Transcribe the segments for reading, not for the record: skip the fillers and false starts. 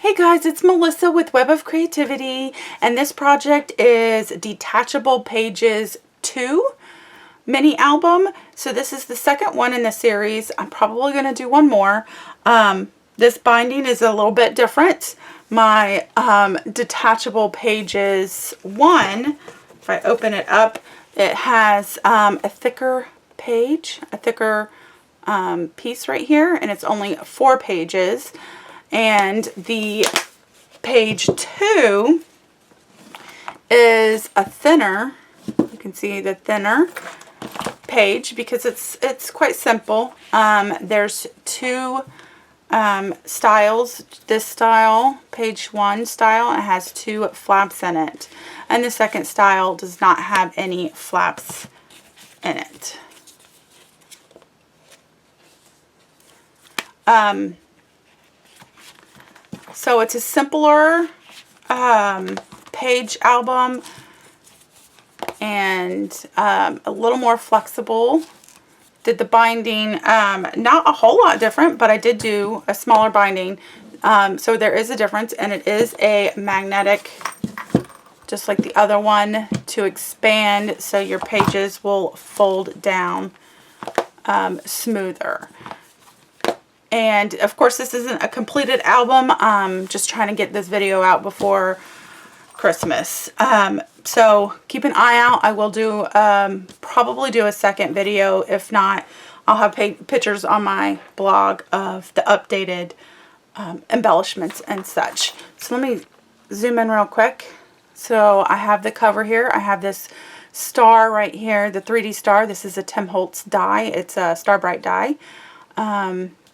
Hey guys, it's Melissa with Web of Creativity, and this project is Detachable Pages 2 mini album. So this is the second one in the series. I'm probably going to do one more. This binding is a little bit different. My Detachable Pages 1, if I open it up, it has a thicker page, a thicker piece right here, and it's only 4 pages. And the page 2 is a thinner, you can see the thinner page because it's quite simple. There's 2 styles. This style, page 1 style, it has 2 flaps in it. And the second style does not have any flaps in it. So it's a simpler page album and a little more flexible. Did the binding not a whole lot different, but I did do a smaller binding. So there is a difference, and it is a magnetic, just like the other one, to expand so your pages will fold down smoother. And of course this isn't a completed album. Just trying to get this video out before Christmas. So keep an eye out. I will do probably do a second video. If not, I'll have pictures on my blog of the updated embellishments and such. So let me zoom in real quick. So I have the cover here. I have this star right here, the 3D star. This is a Tim Holtz die. It's a Star Bright die.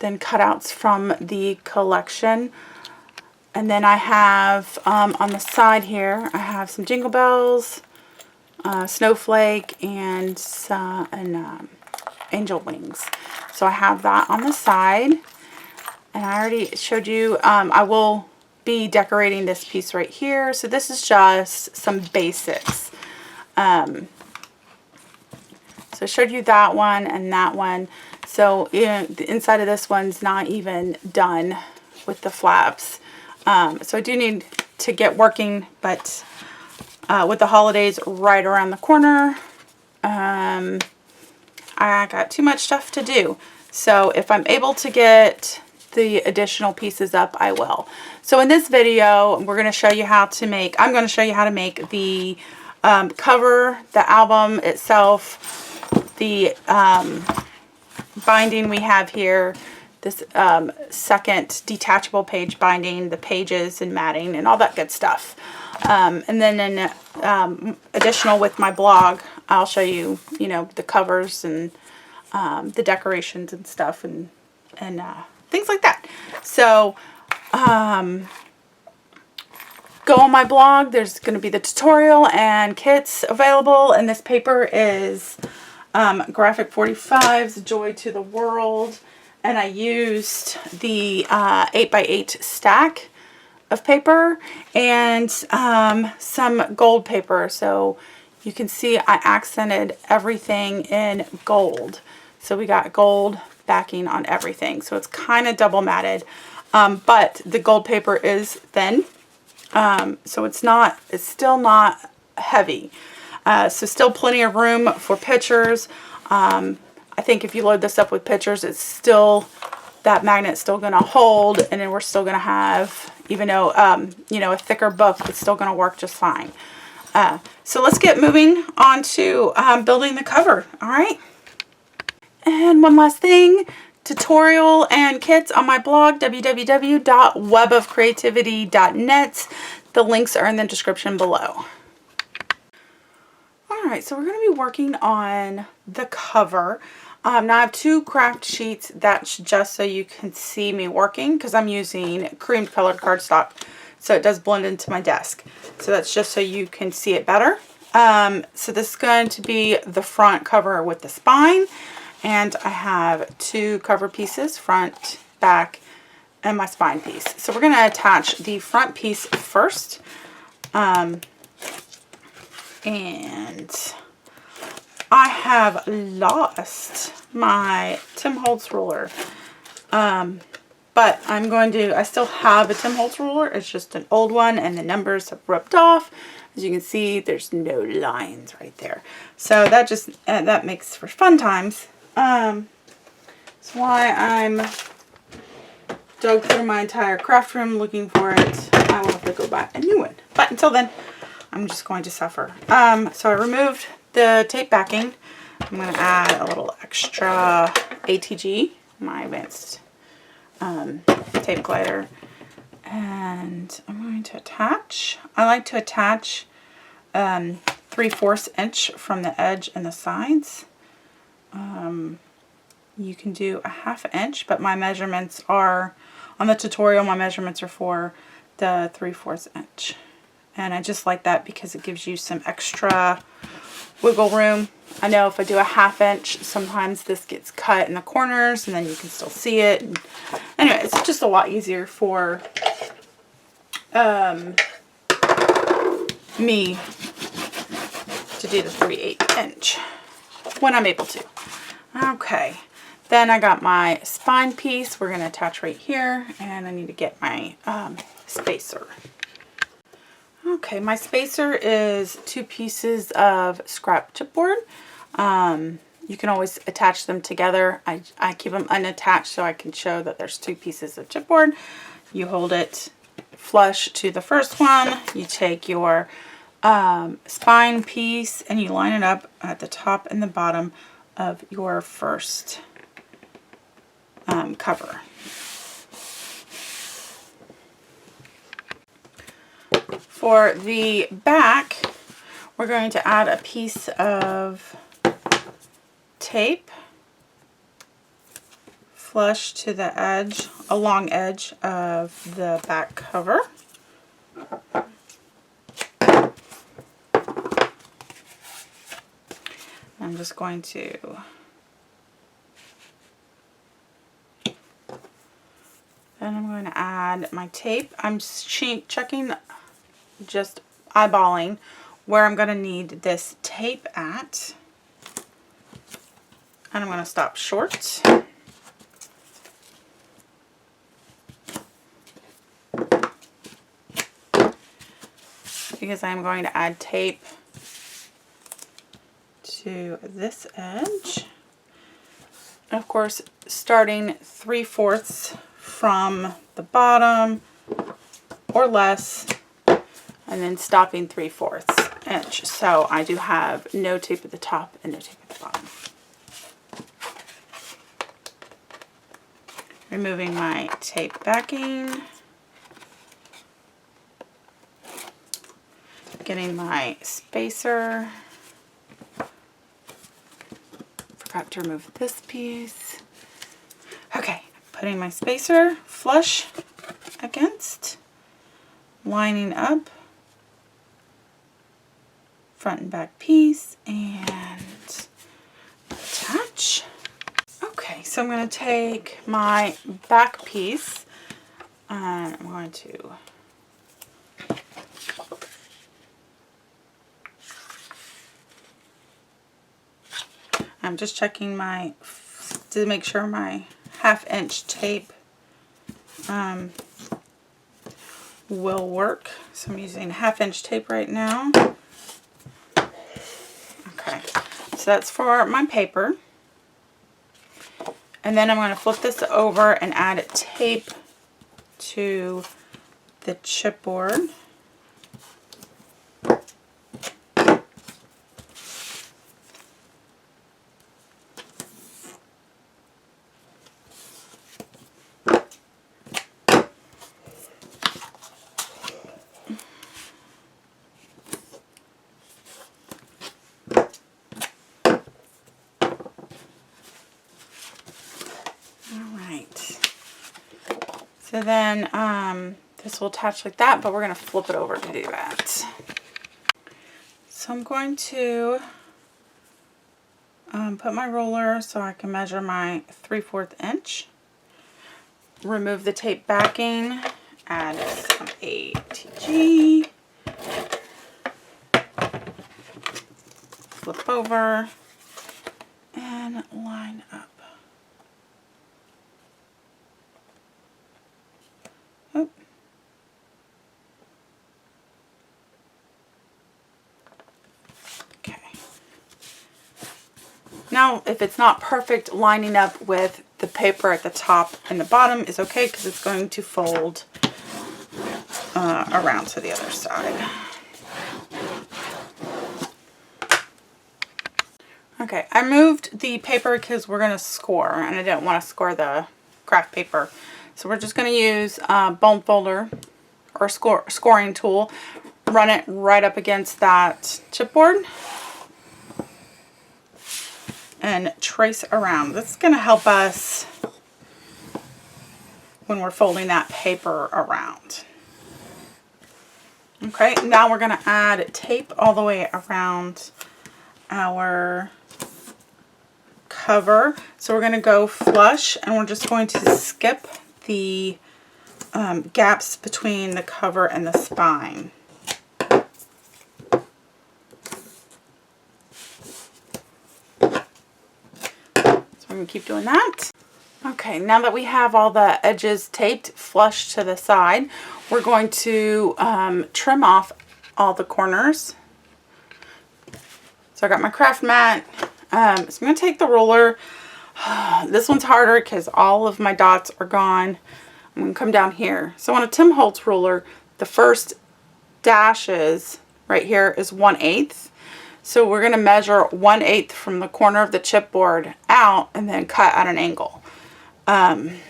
Then cutouts from the collection. And then I have on the side here, I have some jingle bells, snowflake, and angel wings. So I have that on the side. And I already showed you, I will be decorating this piece right here. So this is just some basics. So I showed you that one and that one. So the inside of this one's not even done with the flaps. So I do need to get working, but with the holidays right around the corner, I got too much stuff to do. So if I'm able to get the additional pieces up, I will. So in this video, we're going to show you how to make, I'm going to show you how to make the cover, the album itself, the binding we have here, this second detachable page binding, the pages and matting and all that good stuff. And then in additional with my blog, I'll show you, you know, the covers and the decorations and stuff and things like that. So go on my blog. There's going to be the tutorial and kits available, and this paper is Graphic 45's Joy to the World, and I used the 8x8 stack of paper and some gold paper. So you can see I accented everything in gold. So we got gold backing on everything. So it's kind of double matted, but the gold paper is thin. So it's still not heavy. So still plenty of room for pictures. I think if you load this up with pictures, it's still, that magnet's still going to hold, and then we're still going to have, even though, you know, a thicker book, it's still going to work just fine. So let's get moving on to building the cover. All right. And one last thing, tutorial and kits on my blog, www.webofcreativity.net. The links are in the description below. Alright, so we're going to be working on the cover. Now I have 2 craft sheets. That's just so you can see me working, because I'm using cream colored cardstock, so it does blend into my desk. So that's just so you can see it better. So this is going to be the front cover with the spine, and I have 2 cover pieces, front, back, and my spine piece. So we're going to attach the front piece first. And I have lost my Tim Holtz ruler. But I still have a Tim Holtz ruler. It's just an old one and the numbers have rubbed off. As you can see, there's no lines right there. So that just, that makes for fun times. That's why I'm dug through my entire craft room looking for it. I will have to go buy a new one. But until then, I'm just going to suffer. So I removed the tape backing. I'm going to add a little extra ATG, my advanced tape glider, and I'm going to attach. I like to attach 3/4 inch from the edge and the sides. You can do a 1/2 inch, but my measurements are, on the tutorial, my measurements are for the 3/4 inch. And I just like that because it gives you some extra wiggle room. I know if I do a 1/2 inch, sometimes this gets cut in the corners and then you can still see it. And anyway, it's just a lot easier for me to do the 3/8 inch when I'm able to. Okay, then I got my spine piece we're going to attach right here, and I need to get my spacer. Okay, my spacer is 2 pieces of scrap chipboard. You can always attach them together. I keep them unattached so I can show that there's 2 pieces of chipboard. You hold it flush to the first one. You take your spine piece and you line it up at the top and the bottom of your first cover. For the back, we're going to add a piece of tape flush to the edge, a long edge of the back cover. I'm just going to then I'm going to add my tape. I'm checking, just eyeballing where I'm going to need this tape at. And I'm going to stop short. Because I'm going to add tape to this edge. And of course, starting 3/4 from the bottom or less, and then stopping 3/4 inch. So I do have no tape at the top and no tape at the bottom. Removing my tape backing. Getting my spacer. Forgot to remove this piece. Okay, putting my spacer flush against, lining up front and back piece, and attach. Okay, so I'm going to take my back piece and I'm going to I'm just checking to make sure my 1/2 inch tape will work. So I'm using 1/2 inch tape right now. Okay, so that's for my paper. And then I'm going to flip this over and add tape to the chipboard. So then this will attach like that, but we're going to flip it over to do that. So I'm going to put my ruler so I can measure my 3/4 inch. Remove the tape backing, add some ATG, flip over, and line up. Now, if it's not perfect, lining up with the paper at the top and the bottom is okay because it's going to fold around to the other side. Okay, I moved the paper because we're going to score, and I didn't want to score the craft paper. So we're just going to use bone folder or scoring tool, run it right up against that chipboard, and trace around. This is going to help us when we're folding that paper around. Okay, now we're going to add tape all the way around our cover. So we're going to go flush, and we're just going to skip the gaps between the cover and the spine. So I'm going to keep doing that. Okay, now that we have all the edges taped flush to the side, we're going to trim off all the corners. So I got my craft mat. So I'm going to take the ruler. This one's harder because all of my dots are gone. I'm going to come down here. So on a Tim Holtz ruler, the first dashes right here is 1/8. So we're going to measure 1/8 from the corner of the chipboard out and then cut at an angle. And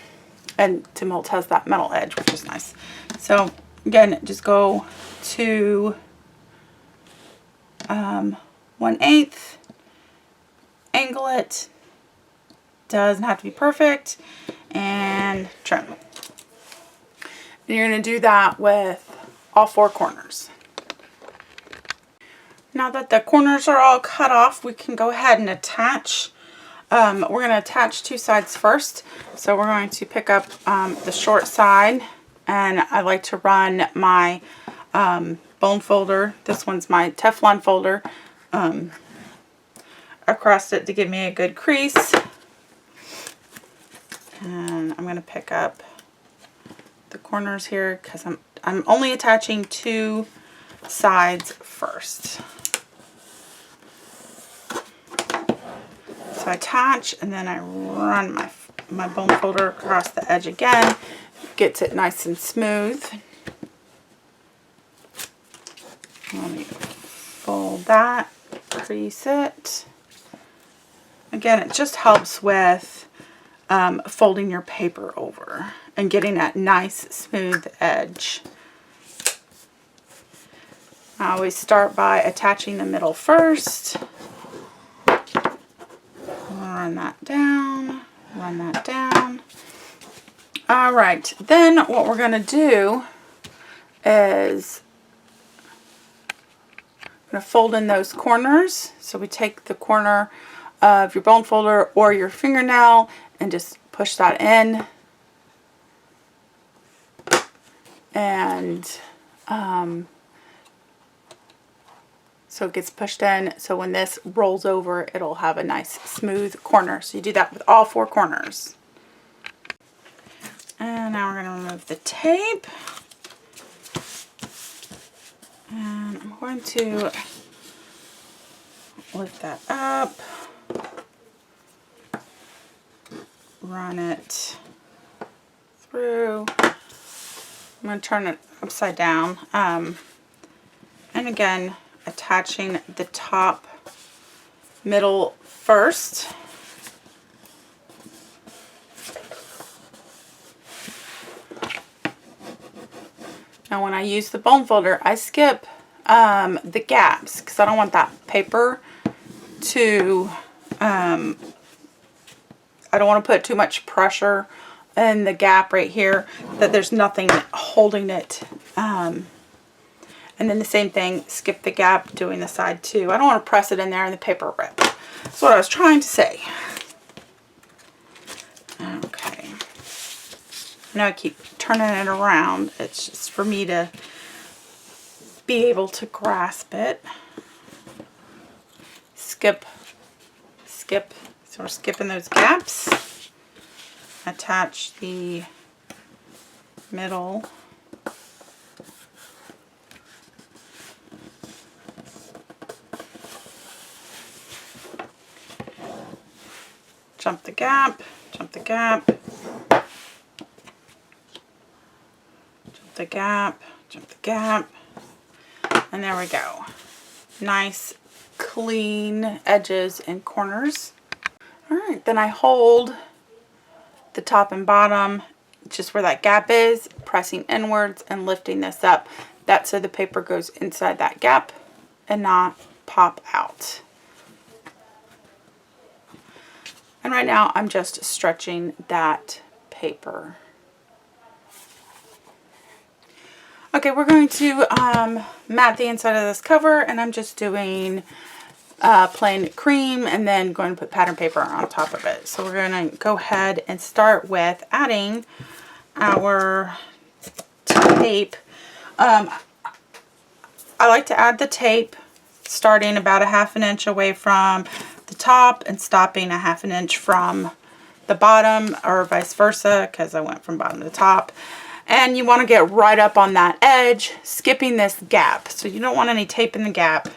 Tim Holtz has that metal edge, which is nice. So again, just go to 1/8, angle it, doesn't have to be perfect, and trim. And you're going to do that with all 4 corners. Now that the corners are all cut off, we can go ahead and attach. We're going to attach 2 sides first. So we're going to pick up the short side, and I like to run my bone folder. This one's my Teflon folder. Across it to give me a good crease. And I'm going to pick up the corners here because I'm only attaching 2 sides first. So I attach, and then I run my bone folder across the edge again. Gets it nice and smooth. Let me fold that, crease it. Again, it just helps with folding your paper over and getting that nice smooth edge. I always start by attaching the middle first. Run that down, run that down. Alright, then what we're going to do is I'm going to fold in those corners. So we take the corner of your bone folder or your fingernail and just push that in. And so it gets pushed in, so when this rolls over, it'll have a nice smooth corner. So you do that with all 4 corners. And now we're going to remove the tape. And I'm going to lift that up, run it through. I'm going to turn it upside down. And again, attaching the top middle first. Now when I use the bone folder, I skip the gaps because I don't want that paper to, I don't want to put too much pressure in the gap right here that there's nothing holding it. And then the same thing, skip the gap doing the side too. I don't want to press it in there and the paper rip. That's what I was trying to say. Okay. I know I keep turning it around. It's just for me to be able to grasp it. Skip, skip. So we're skipping those gaps. Attach the middle. jump the gap, jump the gap, jump the gap, jump the gap, and there we go. Nice clean edges and corners. Alright, then I hold the top and bottom just where that gap is, pressing inwards and lifting this up. That's so the paper goes inside that gap and not pop out. And right now I'm just stretching that paper. Okay, we're going to mat the inside of this cover, and I'm just doing plain cream and then going to put pattern paper on top of it. So we're going to go ahead and start with adding our tape. I like to add the tape starting about a ½ inch away from the top and stopping a ½ inch from the bottom, or vice versa, because I went from bottom to top. And you want to get right up on that edge, skipping this gap. So you don't want any tape in the gap,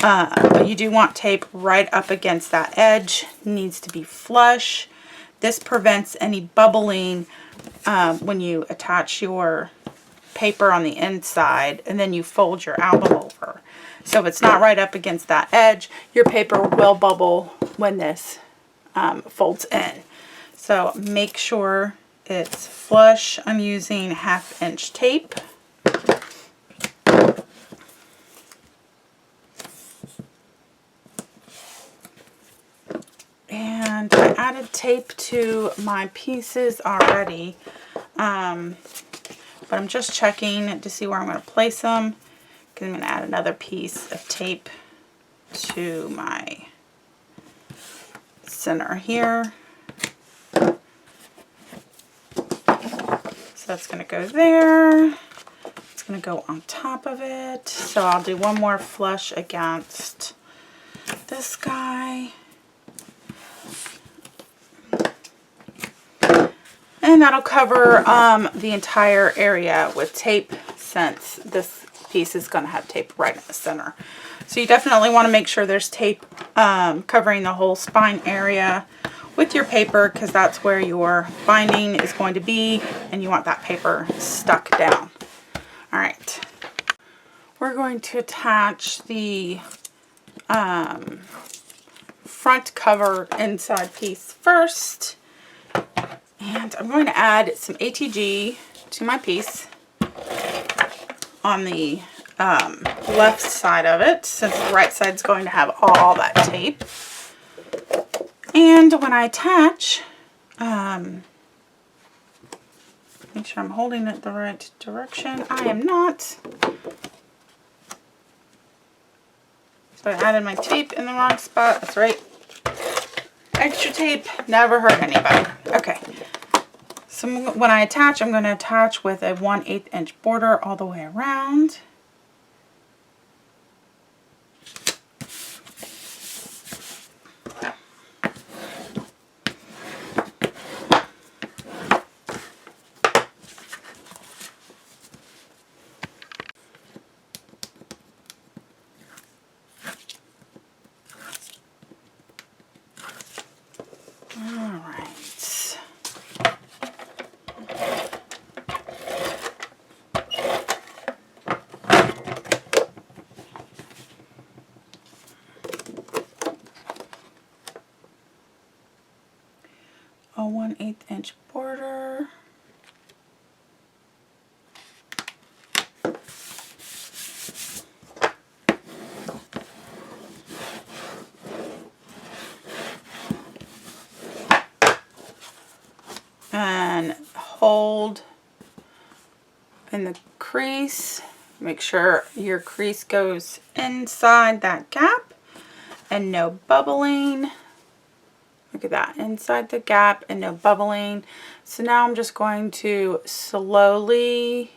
but you do want tape right up against that edge. It needs to be flush. This prevents any bubbling when you attach your paper on the inside and then you fold your album over. So if it's not right up against that edge, your paper will bubble when this folds in. So make sure it's flush. I'm using ½ inch tape. And I added tape to my pieces already. But I'm just checking to see where I'm going to place them. I'm going to add another piece of tape to my center here. So that's going to go there. It's going to go on top of it. So I'll do one more flush against this guy. And that'll cover the entire area with tape, since this piece is going to have tape right in the center. So you definitely want to make sure there's tape covering the whole spine area with your paper, because that's where your binding is going to be, and you want that paper stuck down. Alright, we're going to attach the front cover inside piece first, and I'm going to add some ATG to my piece on the left side of it, since the right side is going to have all that tape. And when I attach, make sure I'm holding it the right direction. I am not. So I added my tape in the wrong spot. That's right. Extra tape never hurt anybody. Okay. So when I attach, I'm going to attach with a 1/8 inch border all the way around. A 1/8 inch border. And hold in the crease. Make sure your crease goes inside that gap and no bubbling. Look at that, inside the gap and no bubbling. So now I'm just going to slowly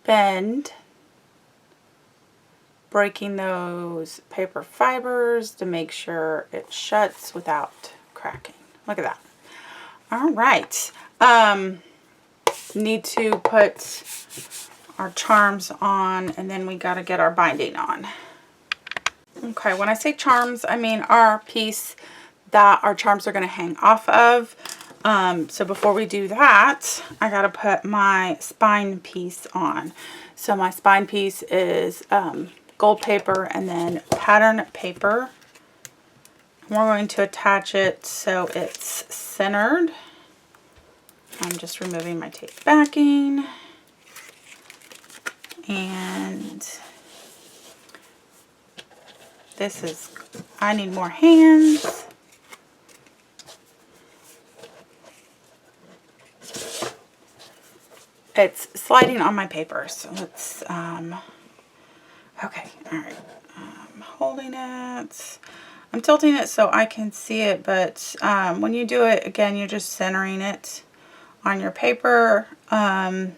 bend, breaking those paper fibers to make sure it shuts without cracking. Look at that. All right. Need to put our charms on, and then we got to get our binding on. Okay, when I say charms, I mean our piece that our charms are going to hang off of. So before we do that, I got to put my spine piece on. So my spine piece is gold paper and then pattern paper. We're going to attach it so it's centered. I'm just removing my tape backing. And this is, I need more hands. It's sliding on my paper, so let's, okay, alright, I'm holding it. I'm tilting it so I can see it, but when you do it, again, you're just centering it on your paper. I'm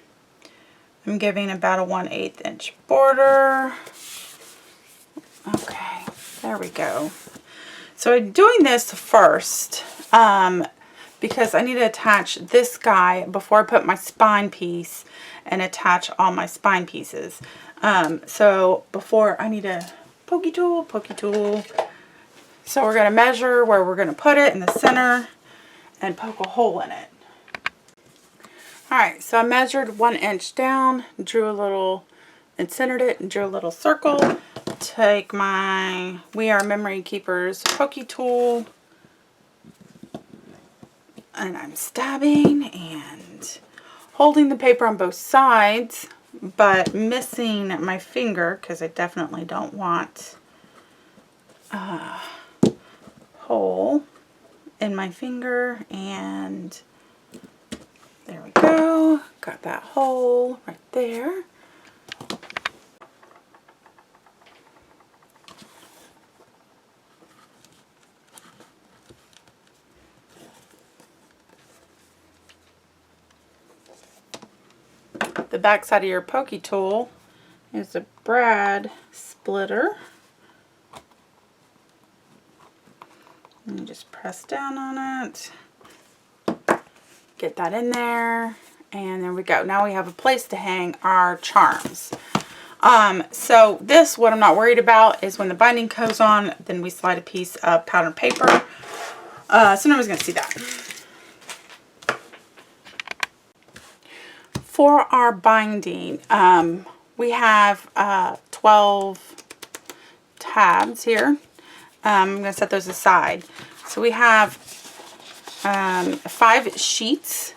giving about a 1/8 inch border. Okay, there we go. So I'm doing this first because I need to attach this guy before I put my spine piece and attach all my spine pieces. So before I need a pokey tool. So we're going to measure where we're going to put it in the center and poke a hole in it. Alright, so I measured 1 inch down, drew a little, and centered it, and drew a little circle. Take my We Are Memory Keepers pokey tool, and I'm stabbing and holding the paper on both sides, but missing my finger because I definitely don't want a hole in my finger. And there we go. Got that hole right there. The back side of your pokey tool is a brad splitter. And you just press down on it. Get that in there. And there we go. Now we have a place to hang our charms. So this, what I'm not worried about is when the binding goes on, then we slide a piece of pattern paper. So nobody's going to see that. For our binding, we have 12 tabs here. I'm going to set those aside. So we have 5 sheets,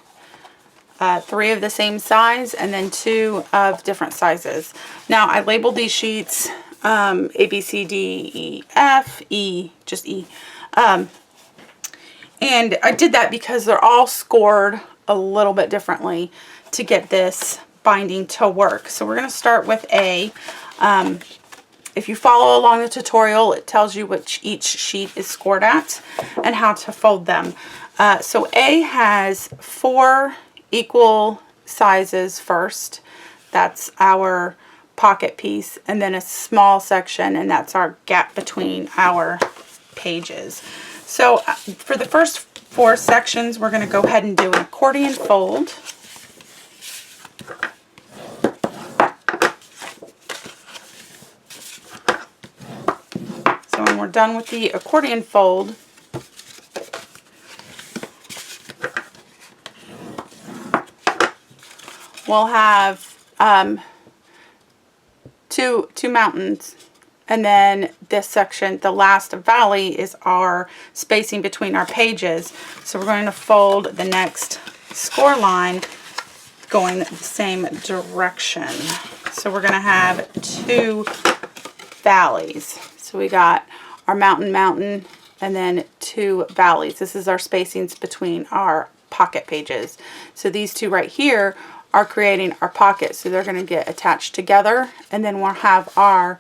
3 of the same size, and then 2 of different sizes. Now I labeled these sheets A, B, C, D, E, F, E, just E. And I did that because they're all scored a little bit differently to get this binding to work. So we're going to start with A. If you follow along the tutorial, it tells you which each sheet is scored at and how to fold them. So A has 4 equal sizes first. That's our pocket piece, and then a small section, and that's our gap between our pages. So for the first 4 sections, we're going to go ahead and do an accordion fold. So when we're done with the accordion fold, we'll have two mountains, and then this section, the last valley, is our spacing between our pages. So we're going to fold the next score line going the same direction. So we're going to have 2 valleys. So we got our mountain, and then 2 valleys. This is our spacings between our pocket pages. So these 2 right here are creating our pocket. So they're going to get attached together, and then we'll have our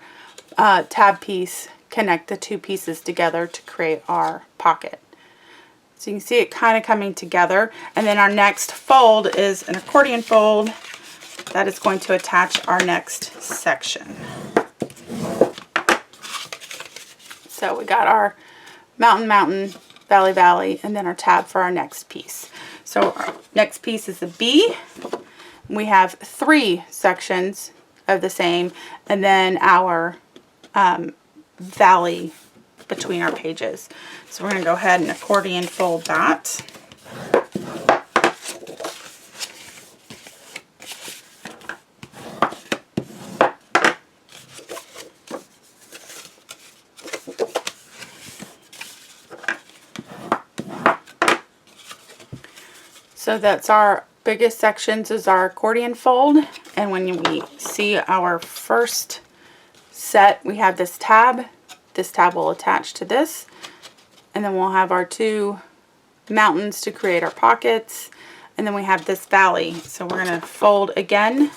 tab piece connect the 2 pieces together to create our pocket. So you can see it kind of coming together. And then our next fold is an accordion fold that is going to attach our next section. So we got our mountain, valley, and then our tab for our next piece. So our next piece is a B. We have 3 sections of the same, and then our valley gap between our pages. So we're going to go ahead and accordion fold that. So that's our biggest sections is our accordion fold, and when we see our first set, we have this tab. This tab will attach to this, and then we'll have our two mountains to create our pockets, and then we have this valley. So we're going to fold again,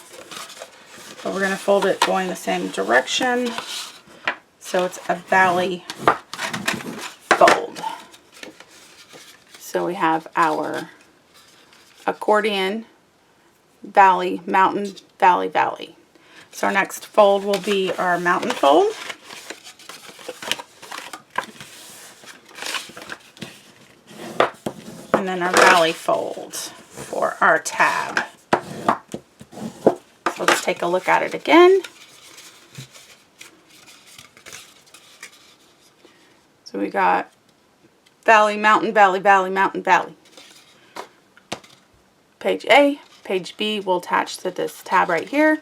but we're going to fold it going the same direction, so it's a valley fold. So we have our accordion, valley, mountain, valley, valley. So our next fold will be our mountain fold. And then our valley fold for our tab. So let's take a look at it again. So we got valley, mountain, valley, valley, mountain, valley. Page A, page B will attach to this tab right here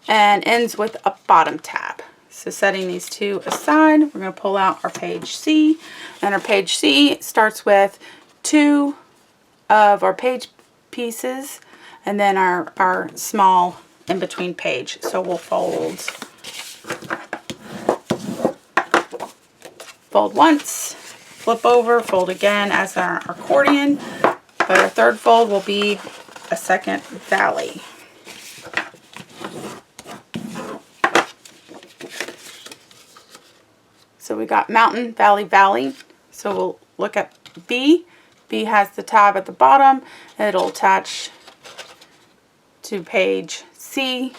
and ends with a bottom tab. So setting these two aside, we're going to pull out our page C, and our page C starts with two of our page pieces and then our small in between page. So we'll fold once, flip over, fold again as our accordion. But our third fold will be a second valley. So we got mountain, valley, valley. So we'll look at B. B has the tab at the bottom. It'll attach to page C.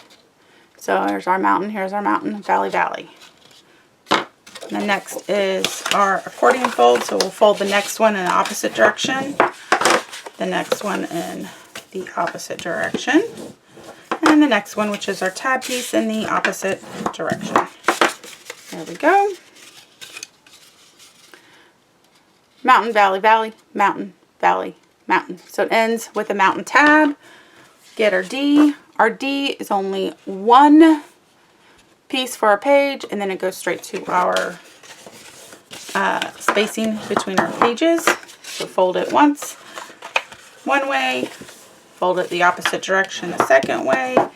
So here's our mountain, valley, valley. And the next is our accordion fold. So we'll fold the next one in the opposite direction. The next one in the opposite direction, and the next one, which is our tab piece, in the opposite direction. There we go. Mountain, valley, valley, mountain, valley, mountain. So it ends with a mountain tab. Get our D. Our D is only one piece for our page, and then it goes straight to our spacing between our pages. So fold it once, one way, fold it the opposite direction the second way, and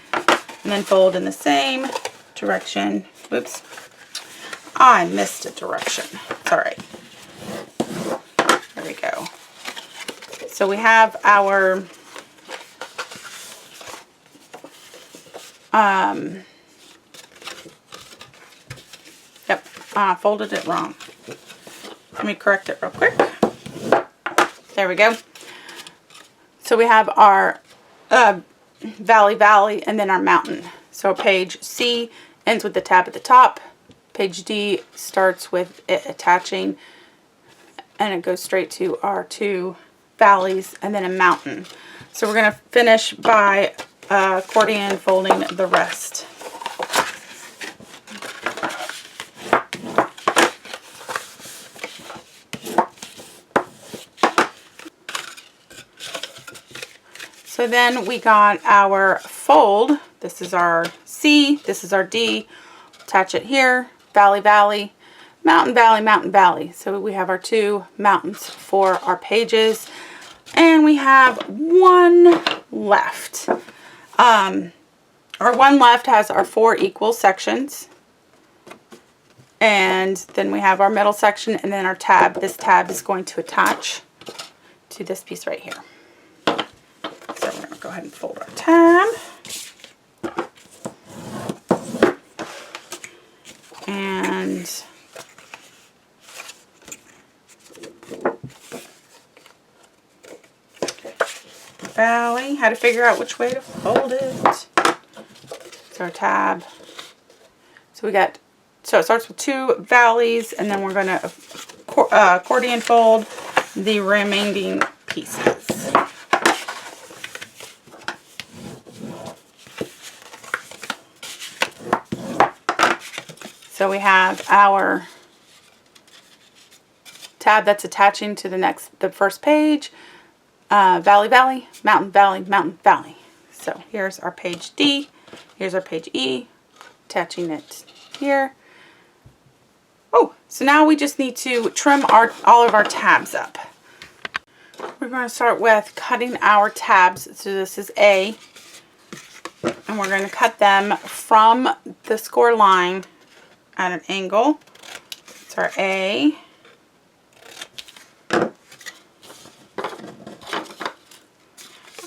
then fold in the same direction. Whoops, I missed a direction. It's all right. There we go. So we have our folded it wrong. Let me correct it real quick. There we go. So we have our valley, valley, and then our mountain. So page C ends with the tab at the top. Page D starts with it attaching, and it goes straight to our two valleys and then a mountain. So we're going to finish by accordion folding the rest. So then we got our fold. This is our C, this is our D. Attach it here, valley, valley, mountain, valley, mountain, valley. So we have our two mountains for our pages. And we have one left. Our one left has our 4 equal sections. And then we have our middle section and then our tab. This tab is going to attach to this piece right here. So we're going to go ahead and fold our tab. And valley, how to figure out which way to fold it. It's our tab. So we got, so it starts with 2 valleys, and then we're going to accordion fold the remaining pieces. So we have our tab that's attaching to the first page. Valley, valley, mountain, valley, mountain, valley. So here's our page D. Here's our page E. Attaching it here. Oh, so now we just need to trim all of our tabs up. We're going to start with cutting our tabs. So this is A. And we're going to cut them from the score line at an angle. It's our A.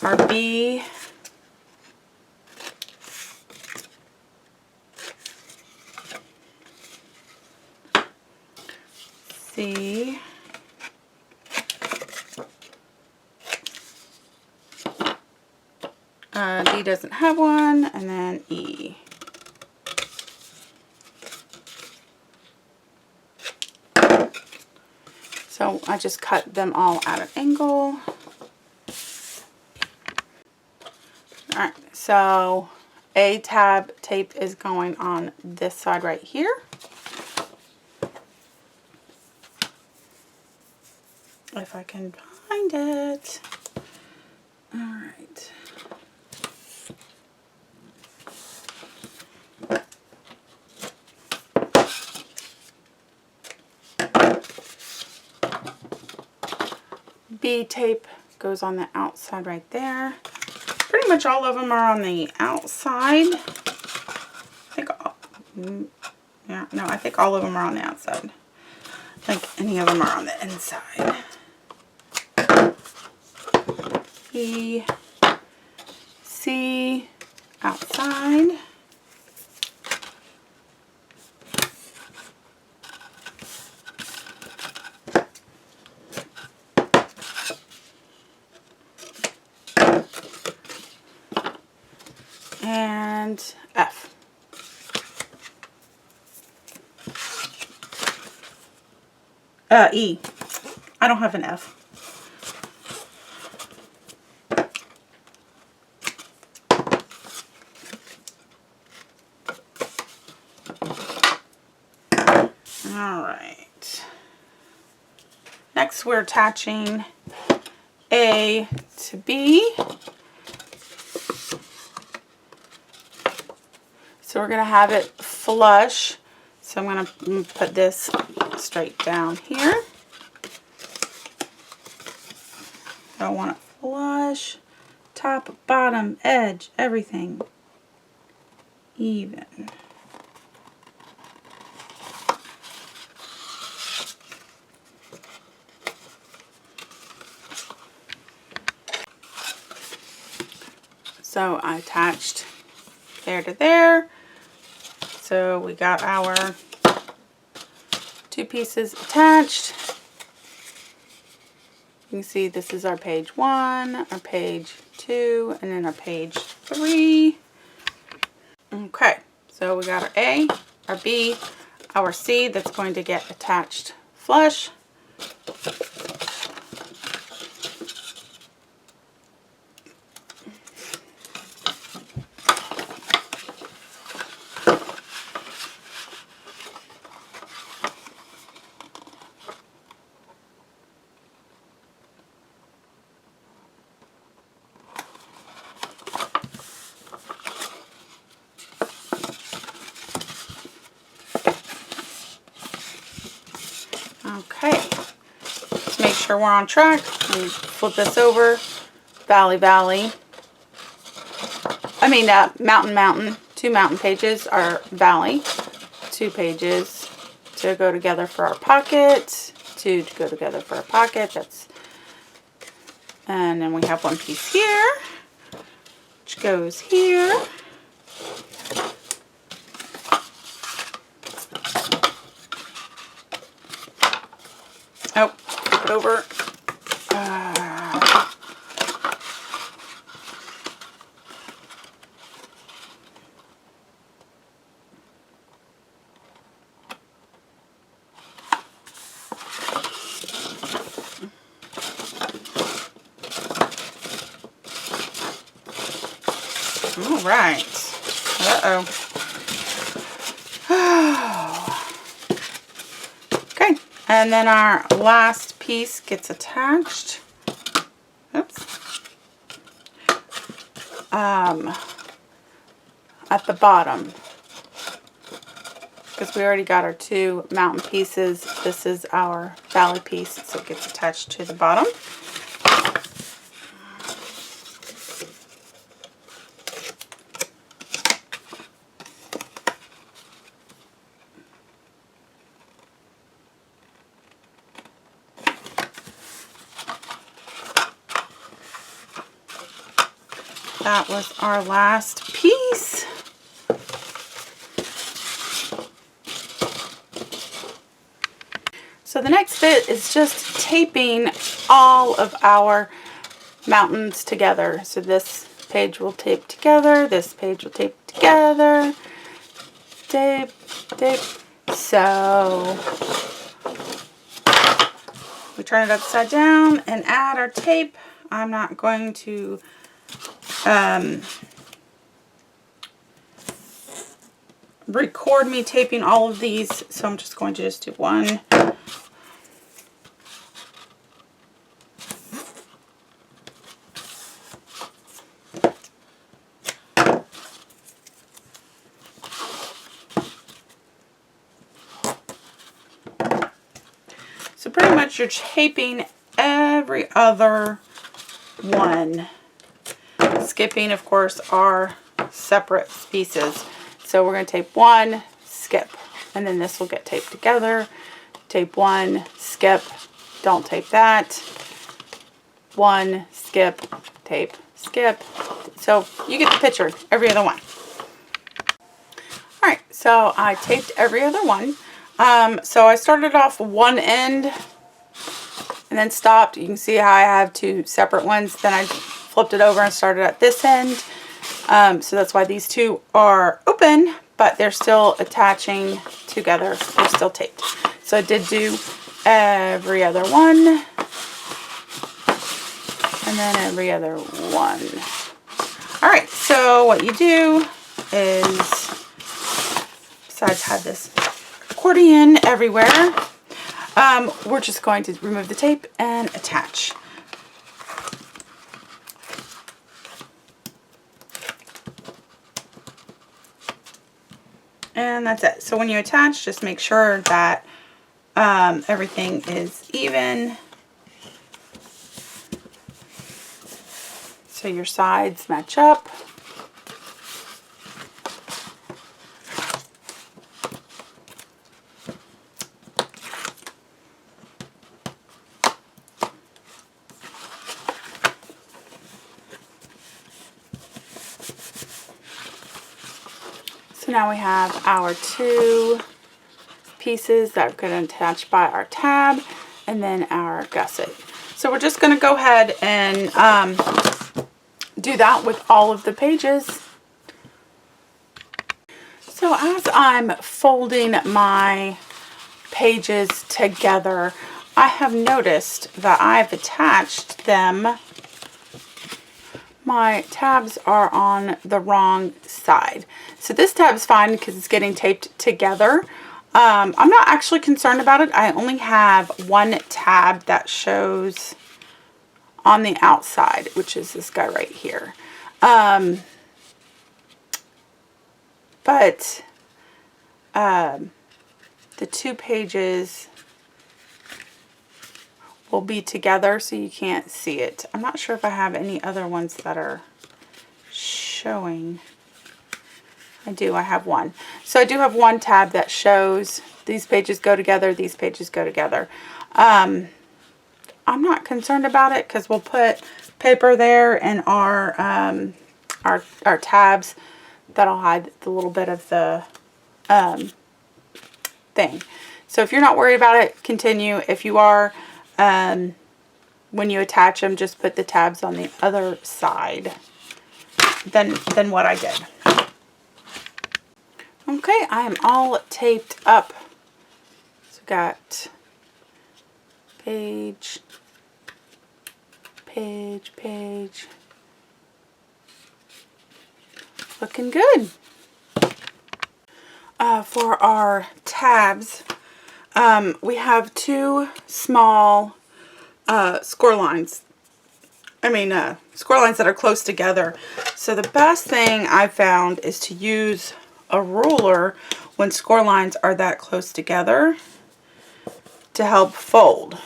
Our B. C. D doesn't have one, and then E. So I just cut them all at an angle. Alright, so A tab tape is going on this side right here. If I can find it. Alright. B tape goes on the outside right there. Pretty much all of them are on the outside. I think all of them are on the outside. I think any of them are on the inside. E, C, outside. And F. E. I don't have an F. Alright. Next we're attaching A to B. So we're going to have it flush. So I'm going to put this straight down here. I want it flush, top, bottom, edge, everything even. So I attached there to there. So we got our two pieces attached. You can see this is our page 1, our page 2, and then our page 3. Okay, so we got our A, our B, our C that's going to get attached flush. Okay, let's make sure we're on track. Flip this over. Valley, valley. Mountain, mountain. 2 mountain pages are valley. 2 pages to go together for our pocket. 2 to go together for our pocket. And then we have 1 piece here, which goes here. Oh, flip it over. All right. Uh-oh. Okay, And then our last piece gets attached. Oops. At the bottom. Because we already got our 2 mountain pieces. This is our valley piece, so it gets attached to the bottom. That was our last piece. So the next bit is just taping all of our mountains together. So this page will tape together, this page will tape together, tape, tape. So we turn it upside down and add our tape. I'm not going to record me taping all of these, so I'm just going to do one. So pretty much you're taping every other one. Skipping, of course, are separate pieces. So we're going to tape 1, skip, and then this will get taped together. Tape 1, skip, don't tape that. 1, skip, tape, skip. So you get the picture, every other one. Alright, so I taped every other one. So I started off one end and then stopped. You can see how I have 2 separate ones. Then I flipped it over and started at this end. So that's why these 2 are open, but they're still attaching together. They're still taped. So I did do every other one, and then every other one. Alright, so what you do is, besides have this accordion everywhere, we're just going to remove the tape and attach. And that's it. So when you attach, just make sure that everything is even. So your sides match up. So now we have our 2 pieces that are going to attach by our tab and then our gusset. So we're just going to go ahead and do that with all of the pages. So as I'm folding my pages together, I have noticed that I've attached them. My tabs are on the wrong side. So this tab is fine because it's getting taped together. I'm not actually concerned about it. I only have one tab that shows on the outside, which is this guy right here. But the 2 pages will be together so you can't see it. I'm not sure if I have any other ones that are showing. I do, I have one. So I do have one tab that shows these pages go together, these pages go together. I'm not concerned about it because we'll put paper there and our tabs that'll hide the little bit of the thing. So if you're not worried about it, continue. If you are, when you attach them, just put the tabs on the other side than what I did. Okay, I am all taped up. So got page, page, page. Looking good. For our tabs, we have two small score lines. Score lines that are close together. So the best thing I found is to use a ruler when score lines are that close together to help fold.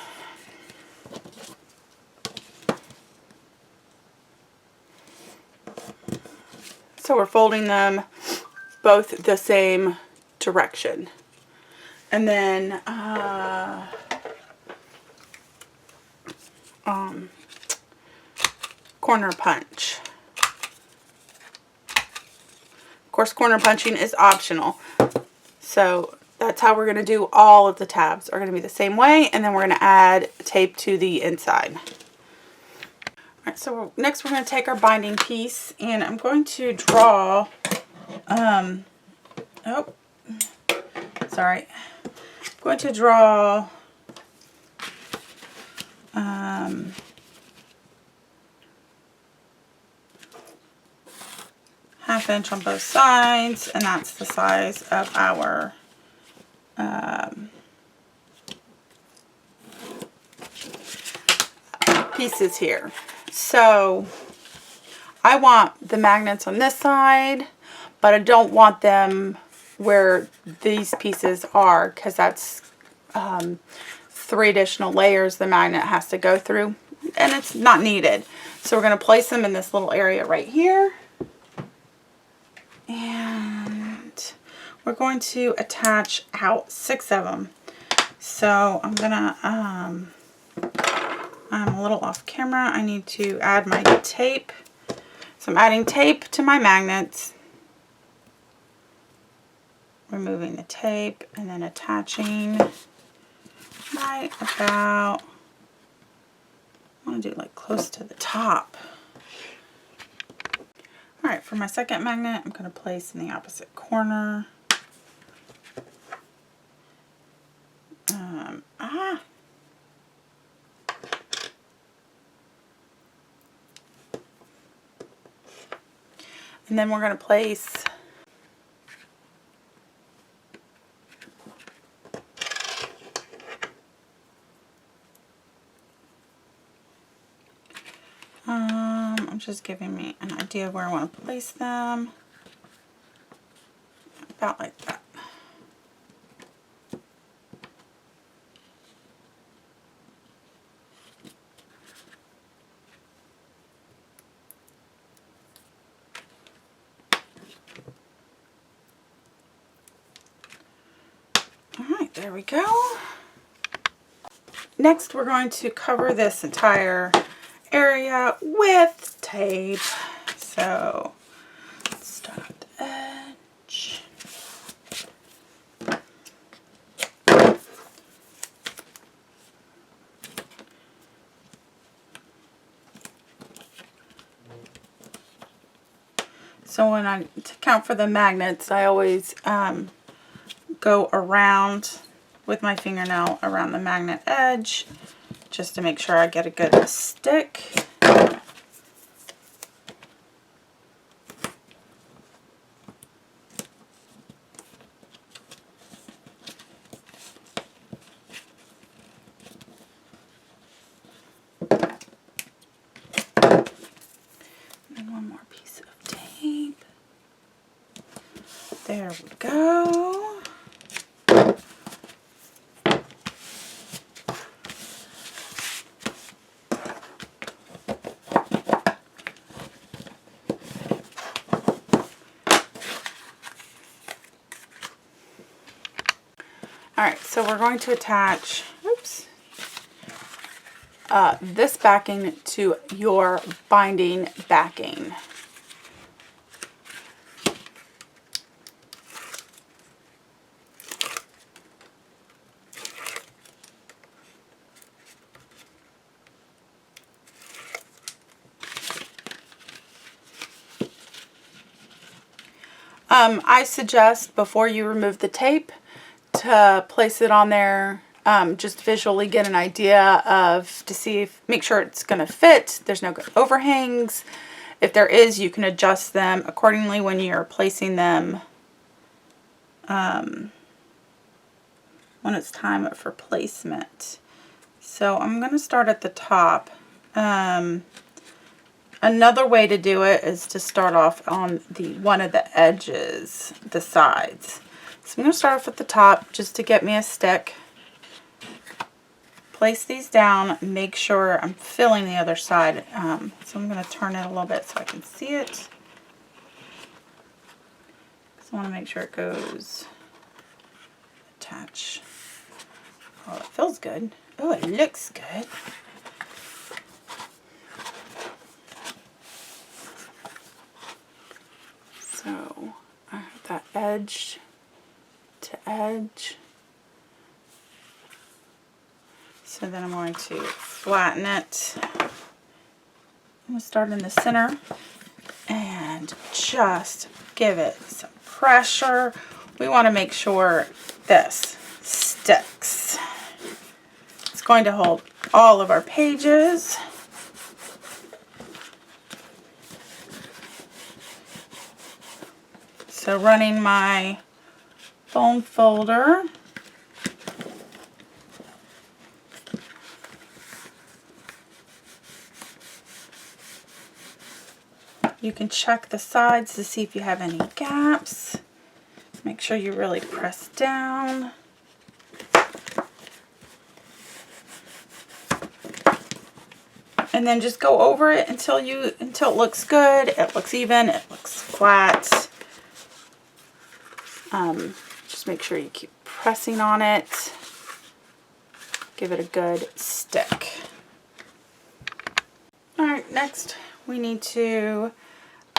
So we're folding them both the same direction. And then corner punch. Of course, corner punching is optional. So that's how we're going to do all of the tabs. Are going to be the same way, and then we're going to add tape to the inside. Alright, so next we're going to take our binding piece, and I'm going to draw, I'm going to draw, ½ inch on both sides, and that's the size of our pieces here. So I want the magnets on this side, but I don't want them where these pieces are, because that's 3 additional layers the magnet has to go through, and it's not needed. So we're going to place them in this little area right here, and we're going to attach out 6 of them. So I'm gonna I'm a little off camera. I need to add my tape. So I'm adding tape to my magnets, removing the tape, and then attaching right about, I want to do like close to the top. Alright, for my second magnet, I'm going to place in the opposite corner. And then we're going to place I'm just giving me an idea of where I want to place them. About like that. Alright, there we go. Next, we're going to cover this entire area with tape. So let's start at the edge. So when I count for the magnets, I always go around with my fingernail around the magnet edge just to make sure I get a good stick. And one more piece of tape. There we go. Alright, so we're going to attach, this backing to your binding backing. I suggest before you remove the tape to place it on there, just visually get an idea of, to see if, make sure it's going to fit, there's no good overhangs. If there is, you can adjust them accordingly when you're placing them when it's time for placement. So I'm going to start at the top. Another way to do it is to start off on one of the edges, the sides. So I'm going to start off at the top just to get me a stick. Place these down, make sure I'm filling the other side. So I'm going to turn it a little bit so I can see it. So I want to make sure it goes attach. Oh, it feels good. Oh, it looks good. So I have that edge to edge. So then I'm going to flatten it. I'm going to start in the center and just give it some pressure. We want to make sure this sticks. It's going to hold all of our pages. So running my bone folder. You can check the sides to see if you have any gaps. Make sure you really press down. And then just go over it until it looks good, it looks even, it looks flat. Just make sure you keep pressing on it. Give it a good stick. Alright, next we need to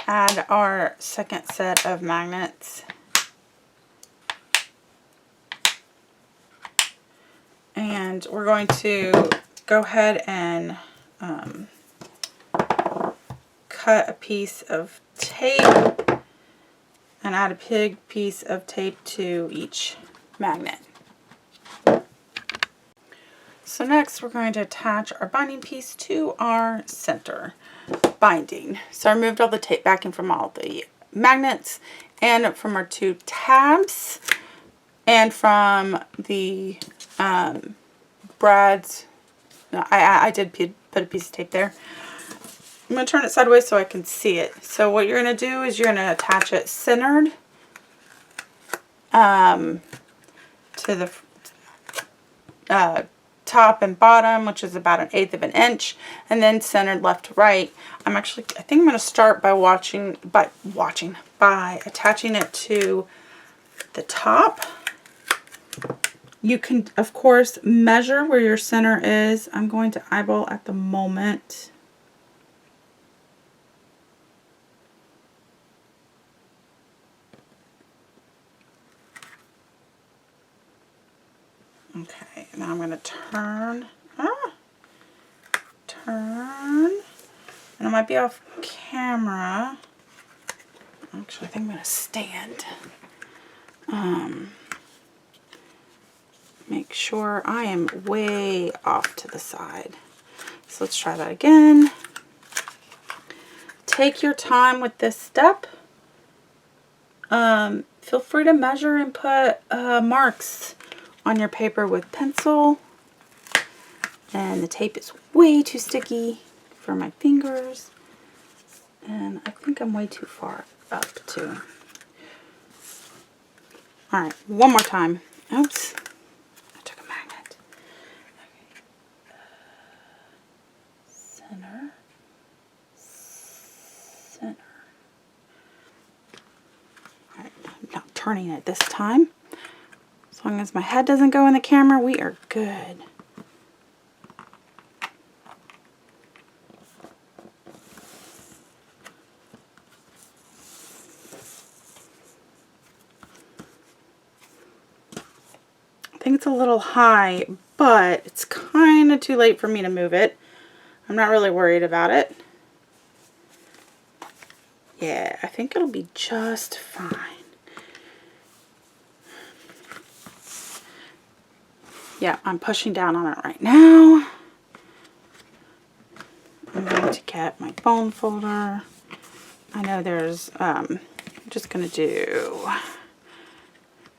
add our second set of magnets. And we're going to go ahead and cut a piece of tape and add a big piece of tape to each magnet. So next we're going to attach our binding piece to our center binding. So I removed all the tape backing from all the magnets and from our two tabs and from the Brad's. No, I did put a piece of tape there. I'm going to turn it sideways so I can see it. So what you're going to do is you're going to attach it centered to the top and bottom, which is about 1/8 of an inch, and then centered left to right. I think I'm going to start by attaching it to the top. You can, of course, measure where your center is. I'm going to eyeball at the moment. Okay, now I'm going to turn, and I might be off camera. Actually, I think I'm going to stand. Make sure I am way off to the side. So let's try that again. Take your time with this step. Feel free to measure and put marks on your paper with pencil. And the tape is way too sticky for my fingers. And I think I'm way too far up too. Alright, one more time. Oops. I took a magnet. Okay. Center. Center. Alright, I'm not turning it this time. As long as my head doesn't go in the camera, we are good. I think it's a little high, but it's kind of too late for me to move it. I'm not really worried about it. Yeah, I think it'll be just fine. Yeah, I'm pushing down on it right now. I'm going to get my bone folder. I know there's, I'm just going to do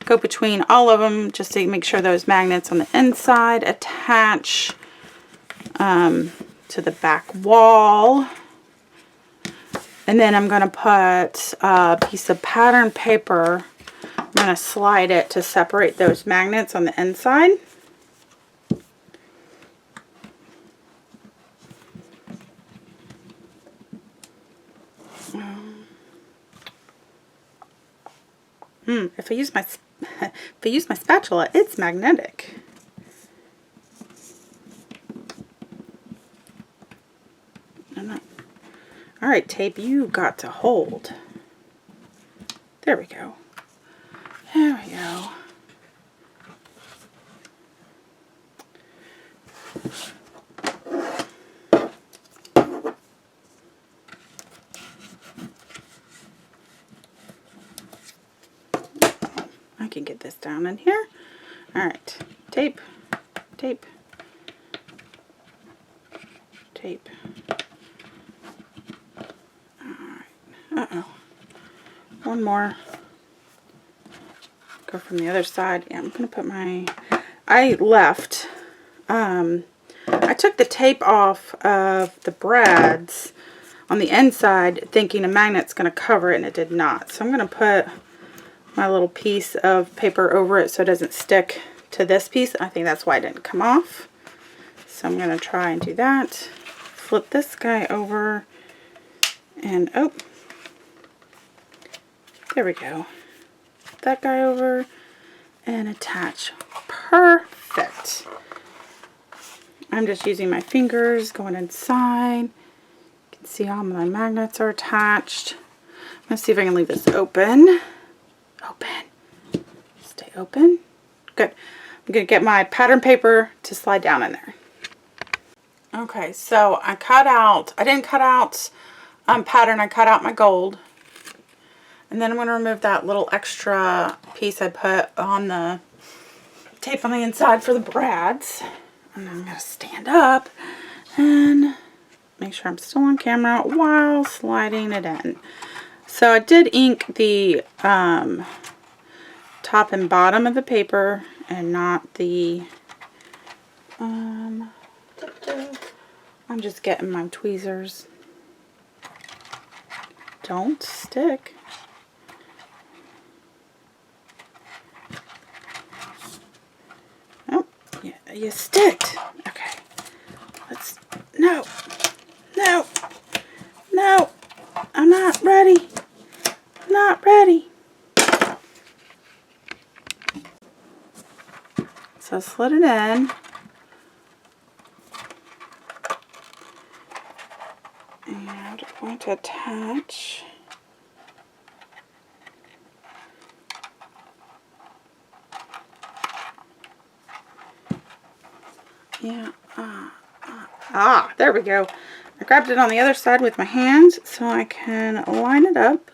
go between all of them just to make sure those magnets on the inside attach to the back wall. And then I'm going to put a piece of pattern paper. I'm going to slide it to separate those magnets on the inside. If I use my spatula, it's magnetic. All right, tape, you got to hold. There we go. There we go. I can get this down in here. All right, tape, tape, tape. All right. Uh-oh. One more. Go from the other side. Yeah, I'm gonna put my. I left. I took the tape off of the brads on the inside, thinking a magnet's gonna cover it, and it did not. So I'm gonna put my little piece of paper over it so it doesn't stick to this piece. I think that's why it didn't come off. So I'm going to try and do that. Flip this guy over and oh, there we go. Flip that guy over and attach. Perfect. I'm just using my fingers going inside. You can see all my magnets are attached. Let's see if I can leave this open. Open. Stay open. Good. I'm going to get my pattern paper to slide down in there. Okay, so I didn't cut out pattern, I cut out my gold. And then I'm going to remove that little extra piece I put on the tape on the inside for the brads. And I'm going to stand up and make sure I'm still on camera while sliding it in. So I did ink the top and bottom of the paper and not the, I'm just getting my tweezers. Don't stick. Oh, yeah, you sticked. Okay. No, no, no, I'm not ready. Not ready. So I slid it in. And I'm going to attach. Yeah. There we go. I grabbed it on the other side with my hands so I can line it up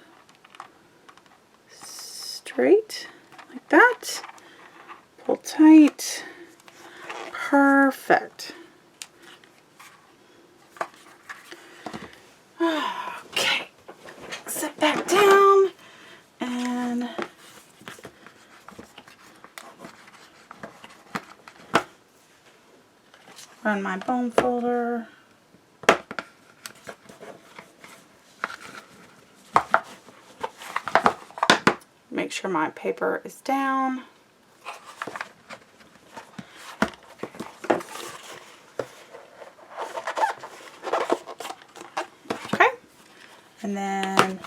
straight like that. Pull tight. Perfect. Okay. Sit back down and run my bone folder. Make sure my paper is down. Okay. And then,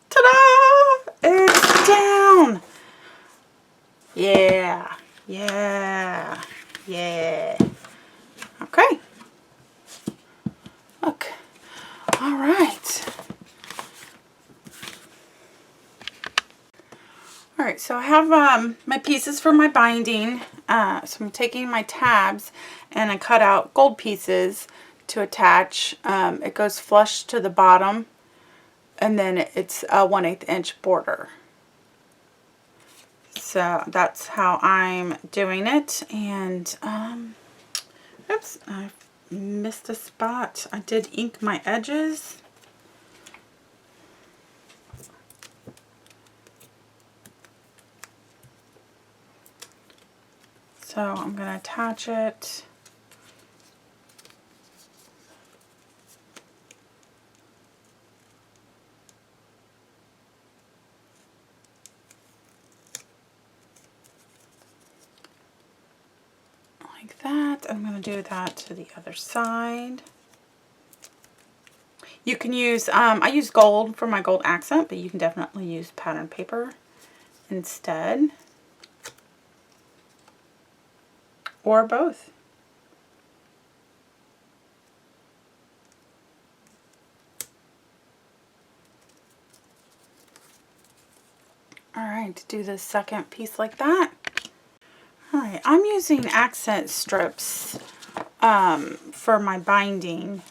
ta-da! It's down! Yeah. Yeah. Yeah. Okay. Look. All right. All right, so I have my pieces for my binding. So I'm taking my tabs and I cut out gold pieces to attach. It goes flush to the bottom, and then it's a 1/8 inch border. So that's how I'm doing it. And oops, I missed a spot. I did ink my edges. So I'm going to attach it. Like that. I'm going to do that to the other side. You can use, I use gold for my gold accent, but you can definitely use pattern paper instead. Or both. Alright, do the second piece like that. Alright, I'm using accent strips for my binding.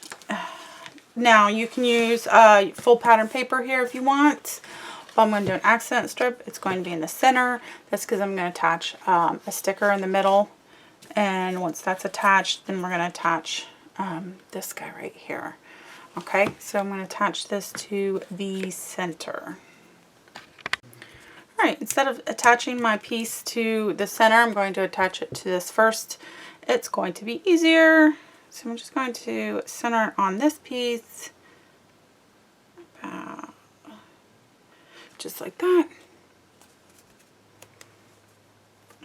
Now, you can use full pattern paper here if you want. If I'm going to do an accent strip, it's going to be in the center. That's because I'm going to attach a sticker in the middle. And once that's attached, then we're going to attach this guy right here. Okay, so I'm going to attach this to the center. Alright, instead of attaching my piece to the center, I'm going to attach it to this first. It's going to be easier. So I'm just going to center it on this piece. Just like that.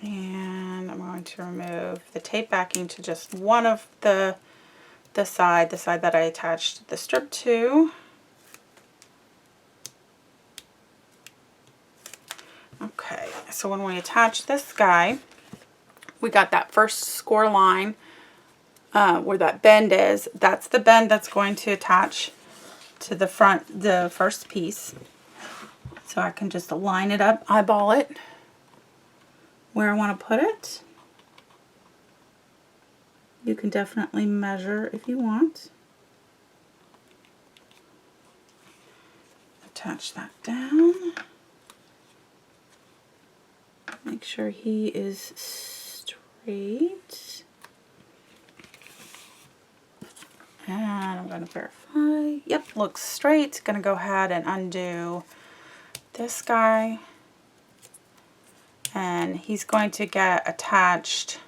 And I'm going to remove the tape backing to just one of the side that I attached the strip to. Okay, so when we attach this guy, we got that first score line where that bend is. That's the bend that's going to attach to the front, the first piece. So I can just line it up, eyeball it where I want to put it. You can definitely measure if you want. Attach that down. Make sure he is straight. And I'm going to verify. Yep, looks straight. Going to go ahead and undo this guy. And he's going to get attached,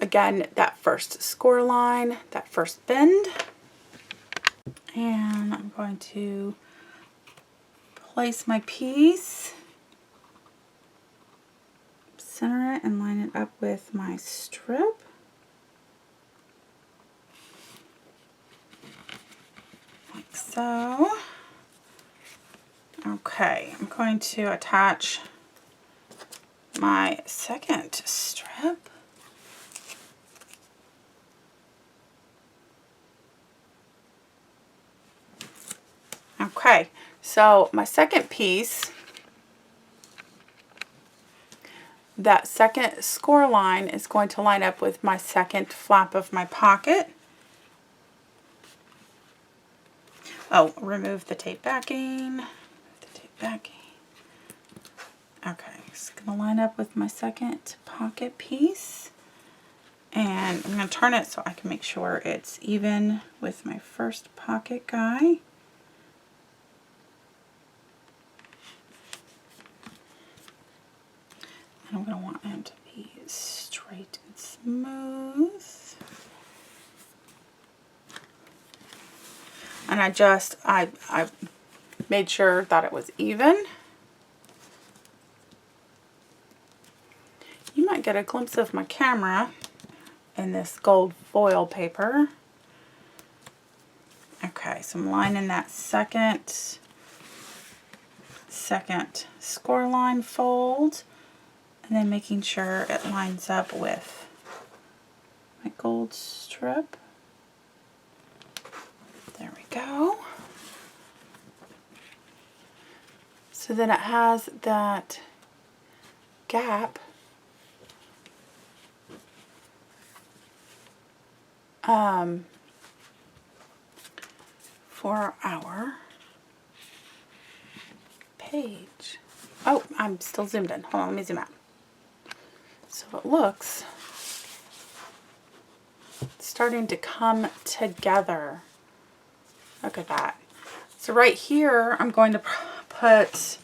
again, that first score line, that first bend. And I'm going to place my piece, center it, and line it up with my strip. Like so. Okay, I'm going to attach my second strip. Okay, so my second piece, that second score line is going to line up with my second flap of my pocket. Oh, remove the tape backing. Okay, it's going to line up with my second pocket piece. And I'm going to turn it so I can make sure it's even with my first pocket guy. And I'm going to want him to be straight and smooth. And I made sure that it was even. You might get a glimpse of my camera in this gold foil paper. Okay, so I'm lining that second score line fold, and then making sure it lines up with my gold strip. There we go. So then it has that gap for our page. Oh, I'm still zoomed in. Hold on, let me zoom out. So it looks starting to come together. Look at that. So right here, I'm going to put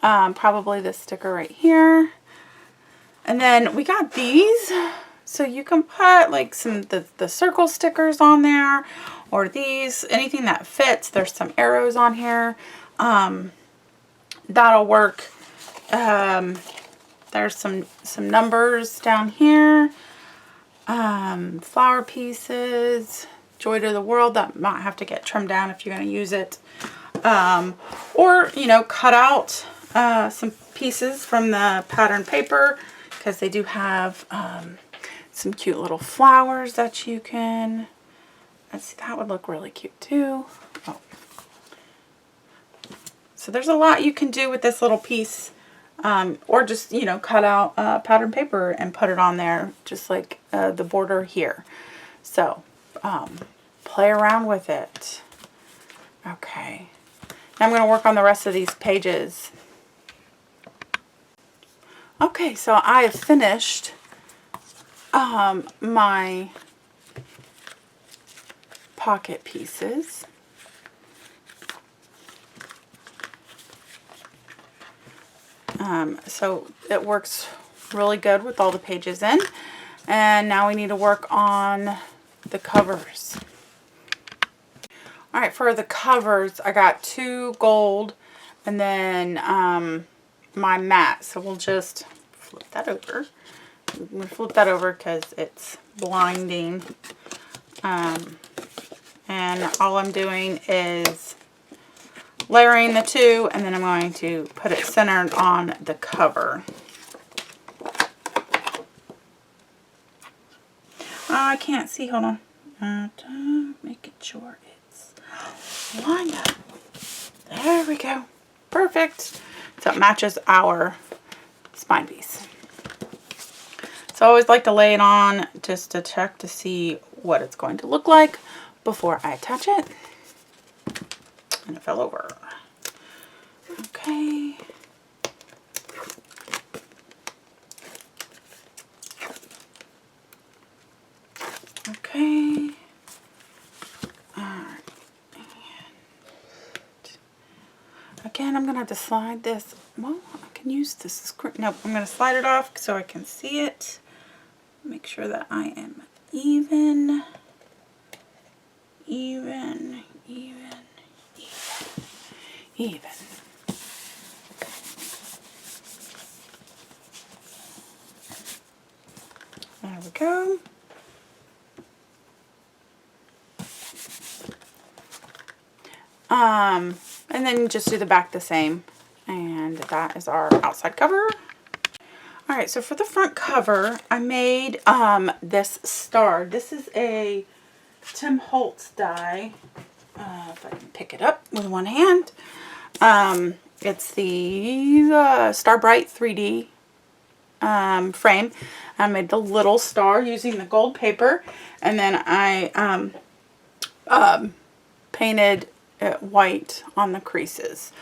probably this sticker right here. And then we got these. So you can put like the circle stickers on there, or these, anything that fits. There's some arrows on here. That'll work. There's some numbers down here. Flower pieces. Joy to the world. That might have to get trimmed down if you're going to use it. Or, you know, cut out some pieces from the pattern paper, because they do have some cute little flowers that you can, let's see, that would look really cute too. Oh. So there's a lot you can do with this little piece, or just, you know, cut out pattern paper and put it on there, just like the border here. So play around with it. Okay, now I'm going to work on the rest of these pages. Okay, so I have finished my pocket pieces. So it works really good with all the pages in. And now we need to work on the covers. Alright, for the covers, I got 2 gold and then my matte. So we'll just flip that over. I'm going to flip that over because it's blinding. And all I'm doing is layering the 2, and then I'm going to put it centered on the cover. I can't see, hold on. Making sure it's lined up. There we go. Perfect. So it matches our spine piece. So I always like to lay it on just to check to see what it's going to look like before I attach it. And it fell over. Okay. Okay. Alright. Again, I'm going to have to slide this. Well, I can use this. Nope, I'm going to slide it off so I can see it. Make sure that I am even. There we go. And then just do the back the same. And that is our outside cover. Alright, so for the front cover, I made this star. This is a Tim Holtz die. If I can pick it up with one hand. It's the Star Bright 3D frame. I made the little star using the gold paper, and then I painted it white on the creases.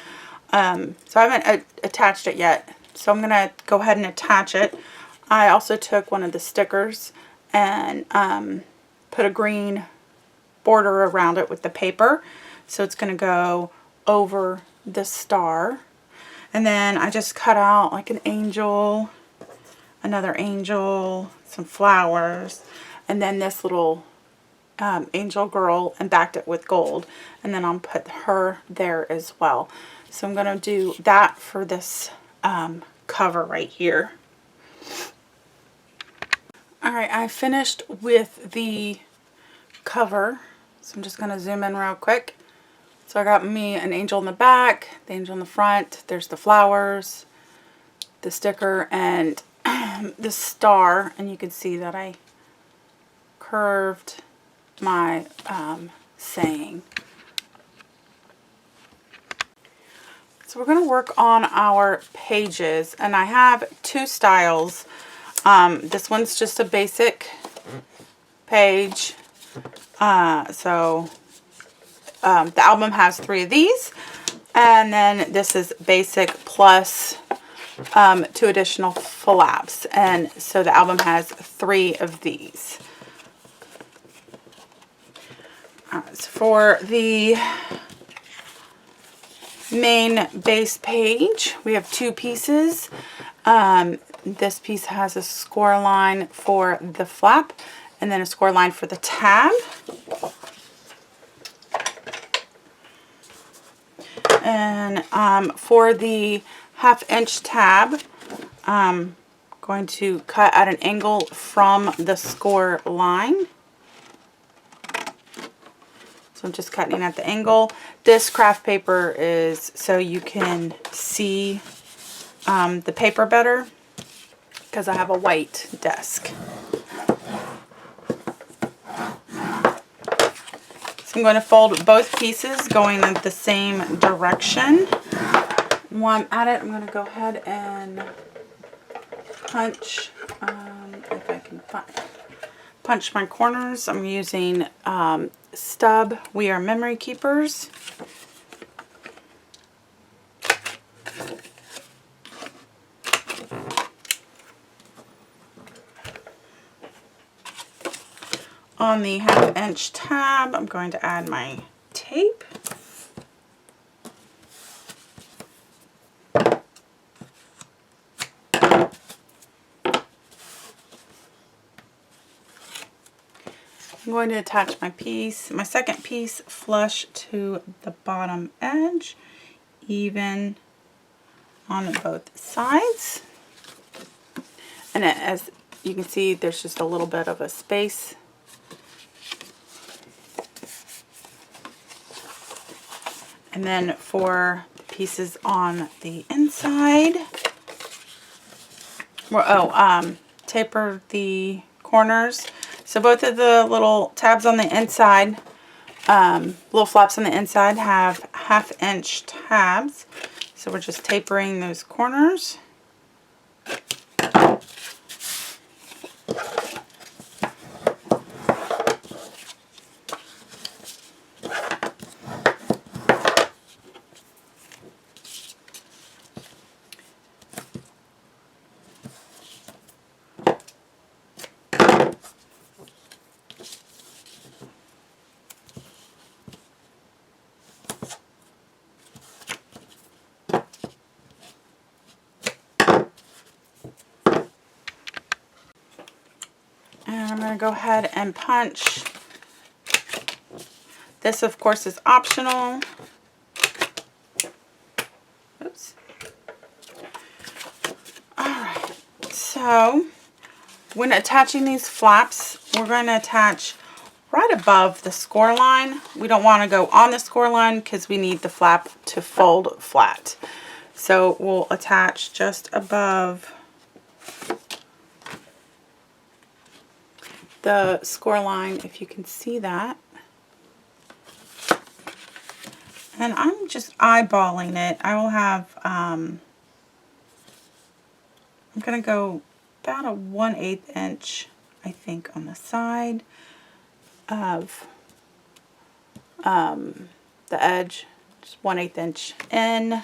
So I haven't attached it yet, so I'm going to go ahead and attach it. I also took one of the stickers and put a green border around it with the paper, so it's going to go over the star. And then I just cut out like an angel, another angel, some flowers, and then this little angel girl, and backed it with gold. And then I'll put her there as well. So I'm going to do that for this cover right here. Alright, I finished with the cover. So I'm just going to zoom in real quick. So I got me an angel in the back, the angel in the front, there's the flowers, the sticker, and the star. And you can see that I curved my saying. So we're going to work on our pages, and I have 2 styles. This one's just a basic page. The album has 3 of these, and then this is basic plus 2 additional flaps, and so the album has 3 of these. So for the main base page, we have 2 pieces. This piece has a score line for the flap and then a score line for the tab. And for the 1/2 inch tab, I'm going to cut at an angle from the score line. So I'm just cutting at the angle. This craft paper is so you can see the paper better, because I have a white desk. So I'm going to fold both pieces going in the same direction. While I'm at it, I'm going to go ahead and punch, if I can punch my corners. I'm using stub We Are Memory Keepers. On the 1/2 inch tab, I'm going to add my tape. I'm going to attach my piece, my second piece, flush to the bottom edge, even on both sides. And as you can see, there's just a little bit of a space. And then for the pieces on the inside, taper the corners. So both of the little tabs on the inside, little flaps on the inside, have 1/2 inch tabs. So we're just tapering those corners. And I'm going to go ahead and punch. This, of course, is optional. Oops. Alright, so when attaching these flaps, we're going to attach right above the score line. We don't want to go on the score line because we need the flap to fold flat. So we'll attach just above the score line, if you can see that. And I'm just eyeballing it. I will have, I'm going to go about a 1/8 inch, I think, on the side of the edge. Just 1/8 inch in.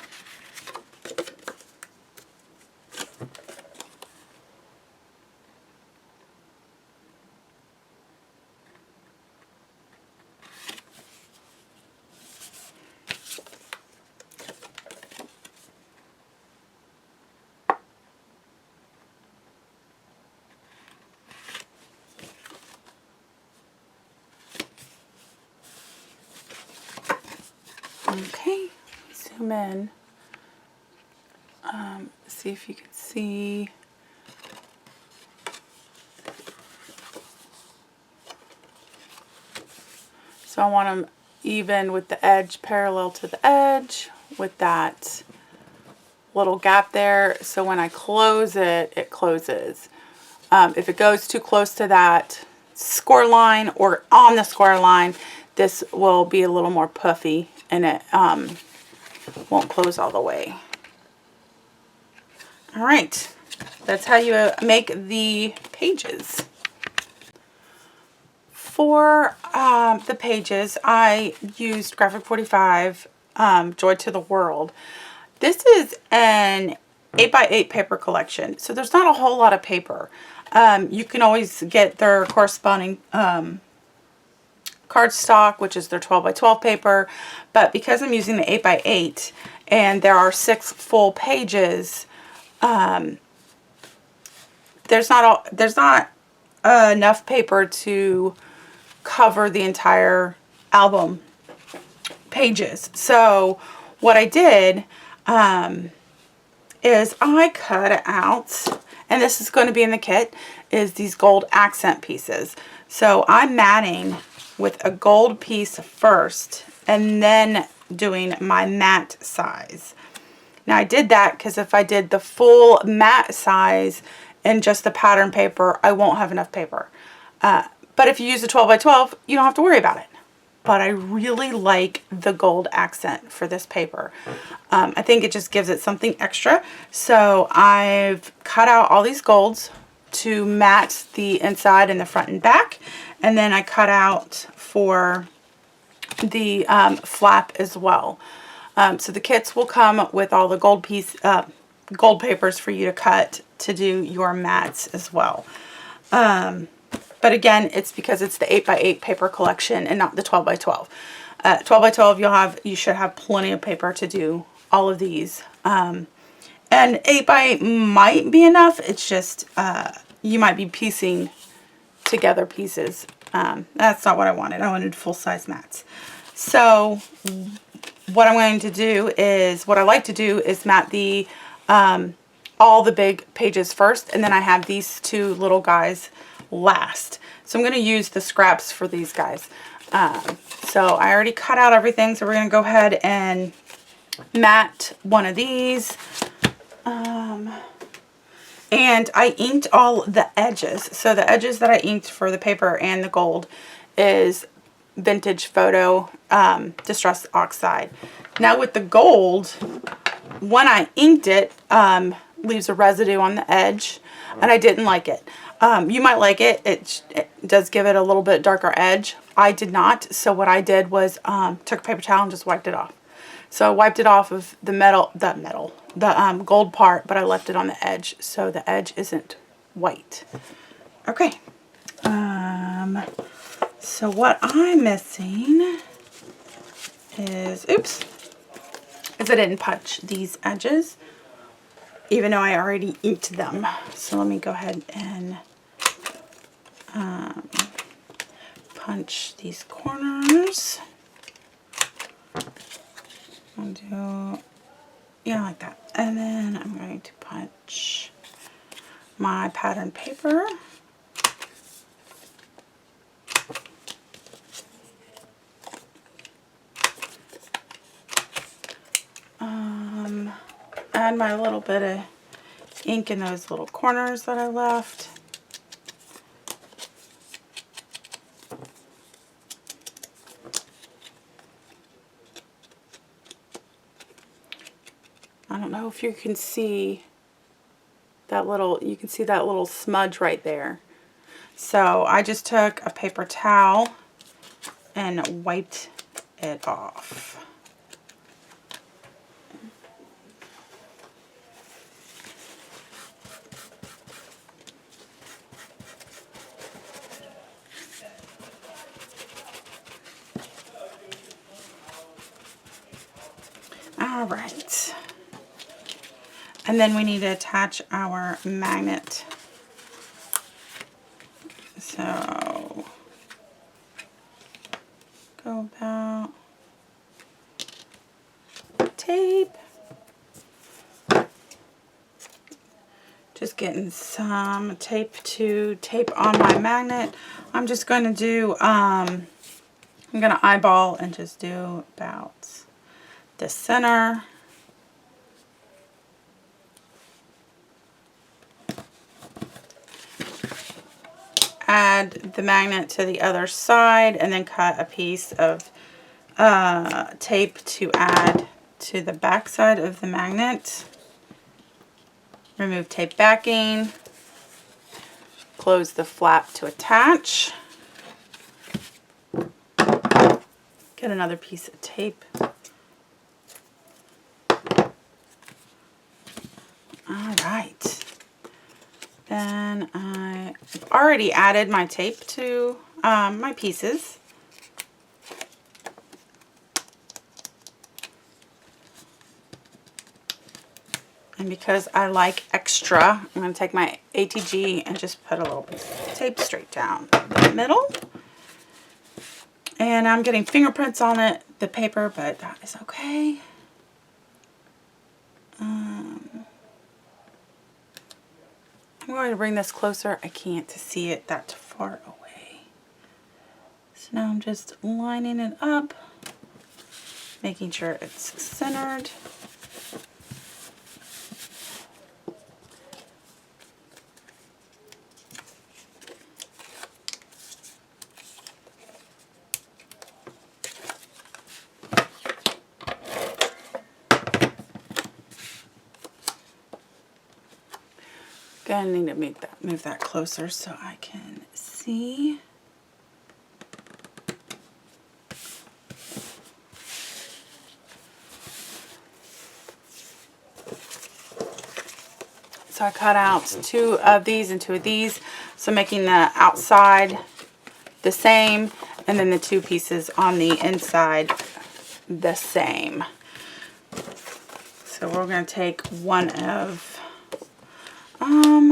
Okay, zoom in. See if you can see. So I want them even with the edge parallel to the edge with that little gap there. So when I close it, it closes. If it goes too close to that score line or on the score line, this will be a little more puffy and it won't close all the way. Alright, that's how you make the pages. For the pages, I used Graphic 45, Joy to the World. This is an 8x8 paper collection, so there's not a whole lot of paper. You can always get their corresponding cardstock, which is their 12x12 paper, but because I'm using the 8x8 and there are 6 full pages, there's not enough paper to cover the entire album pages. So what I did is I cut out, and this is going to be in the kit, is these gold accent pieces. So I'm matting with a gold piece first and then doing my matte size. Now I did that because if I did the full matte size in just the pattern paper, I won't have enough paper. But if you use a 12 by 12, you don't have to worry about it. But I really like the gold accent for this paper. I think it just gives it something extra. So I've cut out all these golds to match the inside and the front and back. And then I cut out for the flap as well. So the kits will come with all the gold papers for you to cut to do your mats as well. But again, it's because it's the 8 by 8 paper collection and not the 12 by 12. 12 by 12, you should have plenty of paper to do all of these. And 8 by 8 might be enough. It's just you might be piecing together pieces. That's not what I wanted. I wanted full-size mats. So what I'm going to do is, what I like to do is mat the all the big pages first, and then I have these two little guys last. So I'm going to use the scraps for these guys. So I already cut out everything, so we're going to go ahead and mat one of these. And I inked all the edges. So the edges that I inked for the paper and the gold is Vintage Photo Distress Oxide. Now with the gold, when I inked it, leaves a residue on the edge, and I didn't like it. You might like it. It does give it a little bit darker edge. I did not. So what I did was took a paper towel and just wiped it off. So I wiped it off of the gold part, but I left it on the edge so the edge isn't white. Okay. So what I'm missing is, I didn't punch these edges, even though I already inked them. So let me go ahead and punch these corners. I'll do, yeah, like that. And then I'm going to punch my pattern paper. Add my little bit of ink in those little corners that I left. I don't know if you can see that little smudge right there. So I just took a paper towel and wiped it off. All right. And then we need to attach our magnet. So go about tape. Just getting some tape to tape on my magnet. I'm just going to do, I'm going to eyeball and just do about the center. Add the magnet to the other side and then cut a piece of tape to add to the back side of the magnet. Remove tape backing. Close the flap to attach. Get another piece of tape. Alright. Then I've already added my tape to my pieces. And because I like extra, I'm going to take my ATG and just put a little piece of tape straight down the middle. And I'm getting fingerprints on it, the paper, but that is okay. I'm going to bring this closer. I can't see it that far away. So now I'm just lining it up, making sure it's centered. Gonna need to move that closer so I can see. So I cut out 2 of these and 2 of these, so making the outside the same, and then the 2 pieces on the inside the same. So we're going to take one of,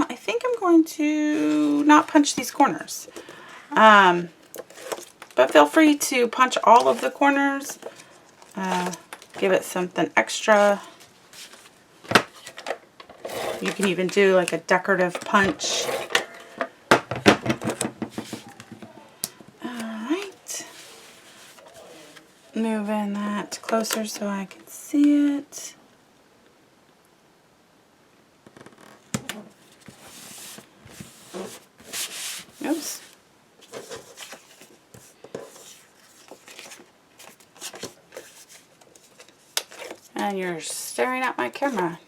I think I'm going to not punch these corners. But feel free to punch all of the corners. Give it something extra. You can even do like a decorative punch. Alright. Moving that closer so I can see it. Oops. And you're staring at my camera.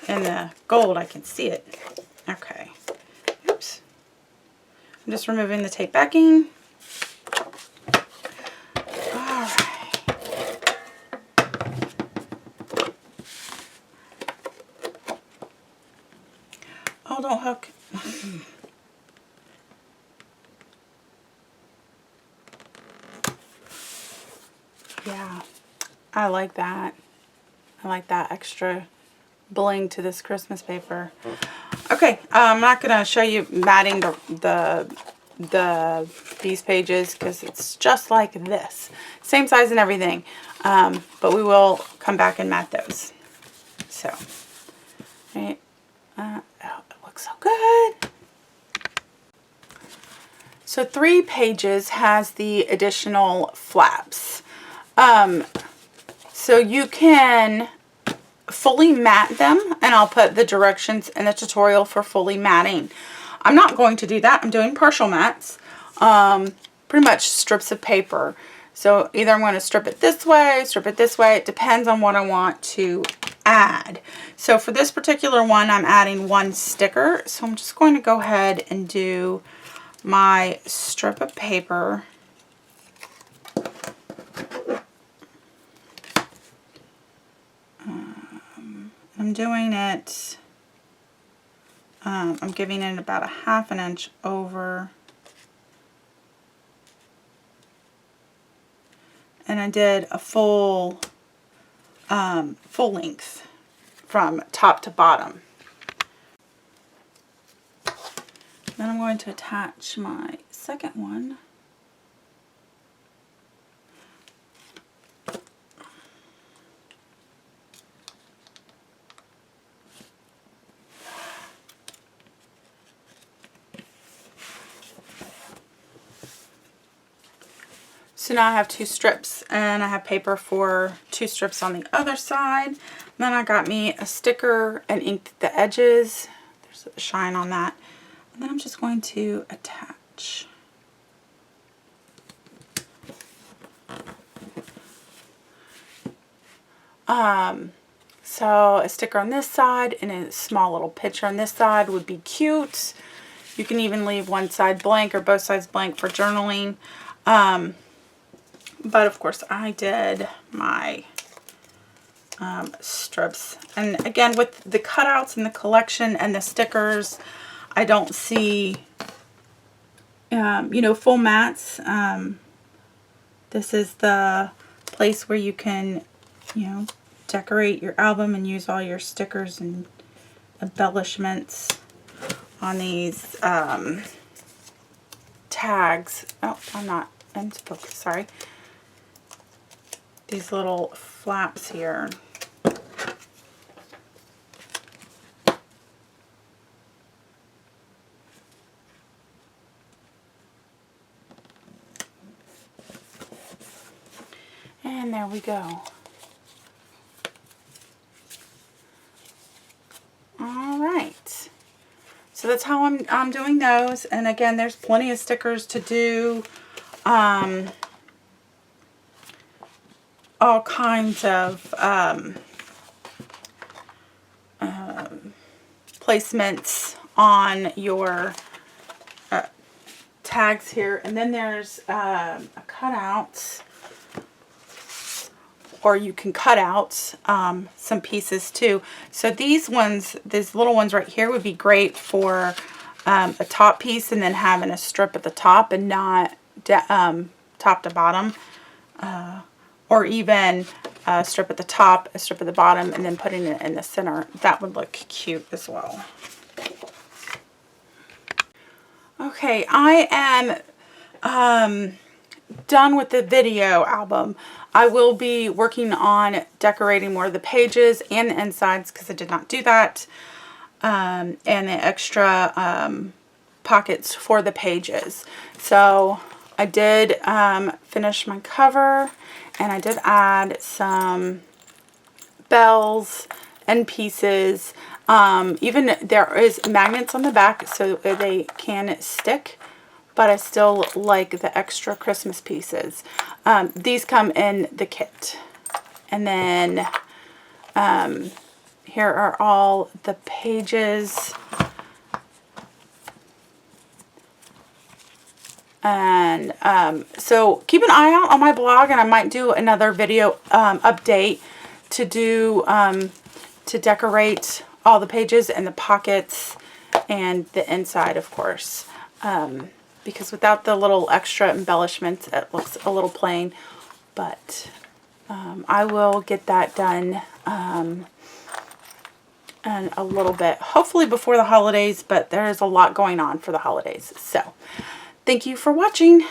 In the gold, I can see it. Okay. Oops. I'm just removing the tape backing. Alright. Oh, don't hook. Yeah, I like that. I like that extra bling to this Christmas paper. Okay, I'm not going to show you matting these pages because it's just like this. Same size and everything. But we will come back and mat those. So, right. Oh, it looks so good. So 3 pages has the additional flaps. So you can fully mat them, and I'll put the directions in the tutorial for fully matting. I'm not going to do that. I'm doing partial mats. Pretty much strips of paper. So either I'm going to strip it this way, strip it this way. It depends on what I want to add. So for this particular one, I'm adding 1 sticker. So I'm just going to go ahead and do my strip of paper. I'm doing it, I'm giving it about a 1/2 inch over. And I did a full length from top to bottom. Then I'm going to attach my second one. So now I have 2 strips, and I have paper for 2 strips on the other side. Then I got me a sticker and inked the edges. There's a shine on that. And then I'm just going to attach. So a sticker on this side and a small little picture on this side would be cute. You can even leave one side blank or both sides blank for journaling. But of course I did my strips. And again, with the cutouts and the collection and the stickers, I don't see, you know, full mats. This is the place where you can, you know, decorate your album and use all your stickers and embellishments on these tags. Oh, I'm focused, sorry. These little flaps here. And there we go. All right. So that's how I'm doing those. And again, there's plenty of stickers to do. All kinds of placements on your tags here. And then there's a cutout, or you can cut out some pieces too. So these little ones right here would be great for a top piece, and then having a strip at the top and not top to bottom. Or even a strip at the top, a strip at the bottom, and then putting it in the center. That would look cute as well. Okay, I am done with the video album. I will be working on decorating more of the pages and the insides, because I did not do that. And the extra pockets for the pages. So I did finish my cover, and I did add some bells and pieces. Even there is magnets on the back so they can stick, but I still like the extra Christmas pieces. These come in the kit. And then here are all the pages. And so keep an eye out on my blog, and I might do another video update to do to decorate all the pages and the pockets and the inside, of course, because without the little extra embellishments it looks a little plain. But I will get that done in a little bit, hopefully before the holidays, but there is a lot going on for the holidays. So thank you for watching.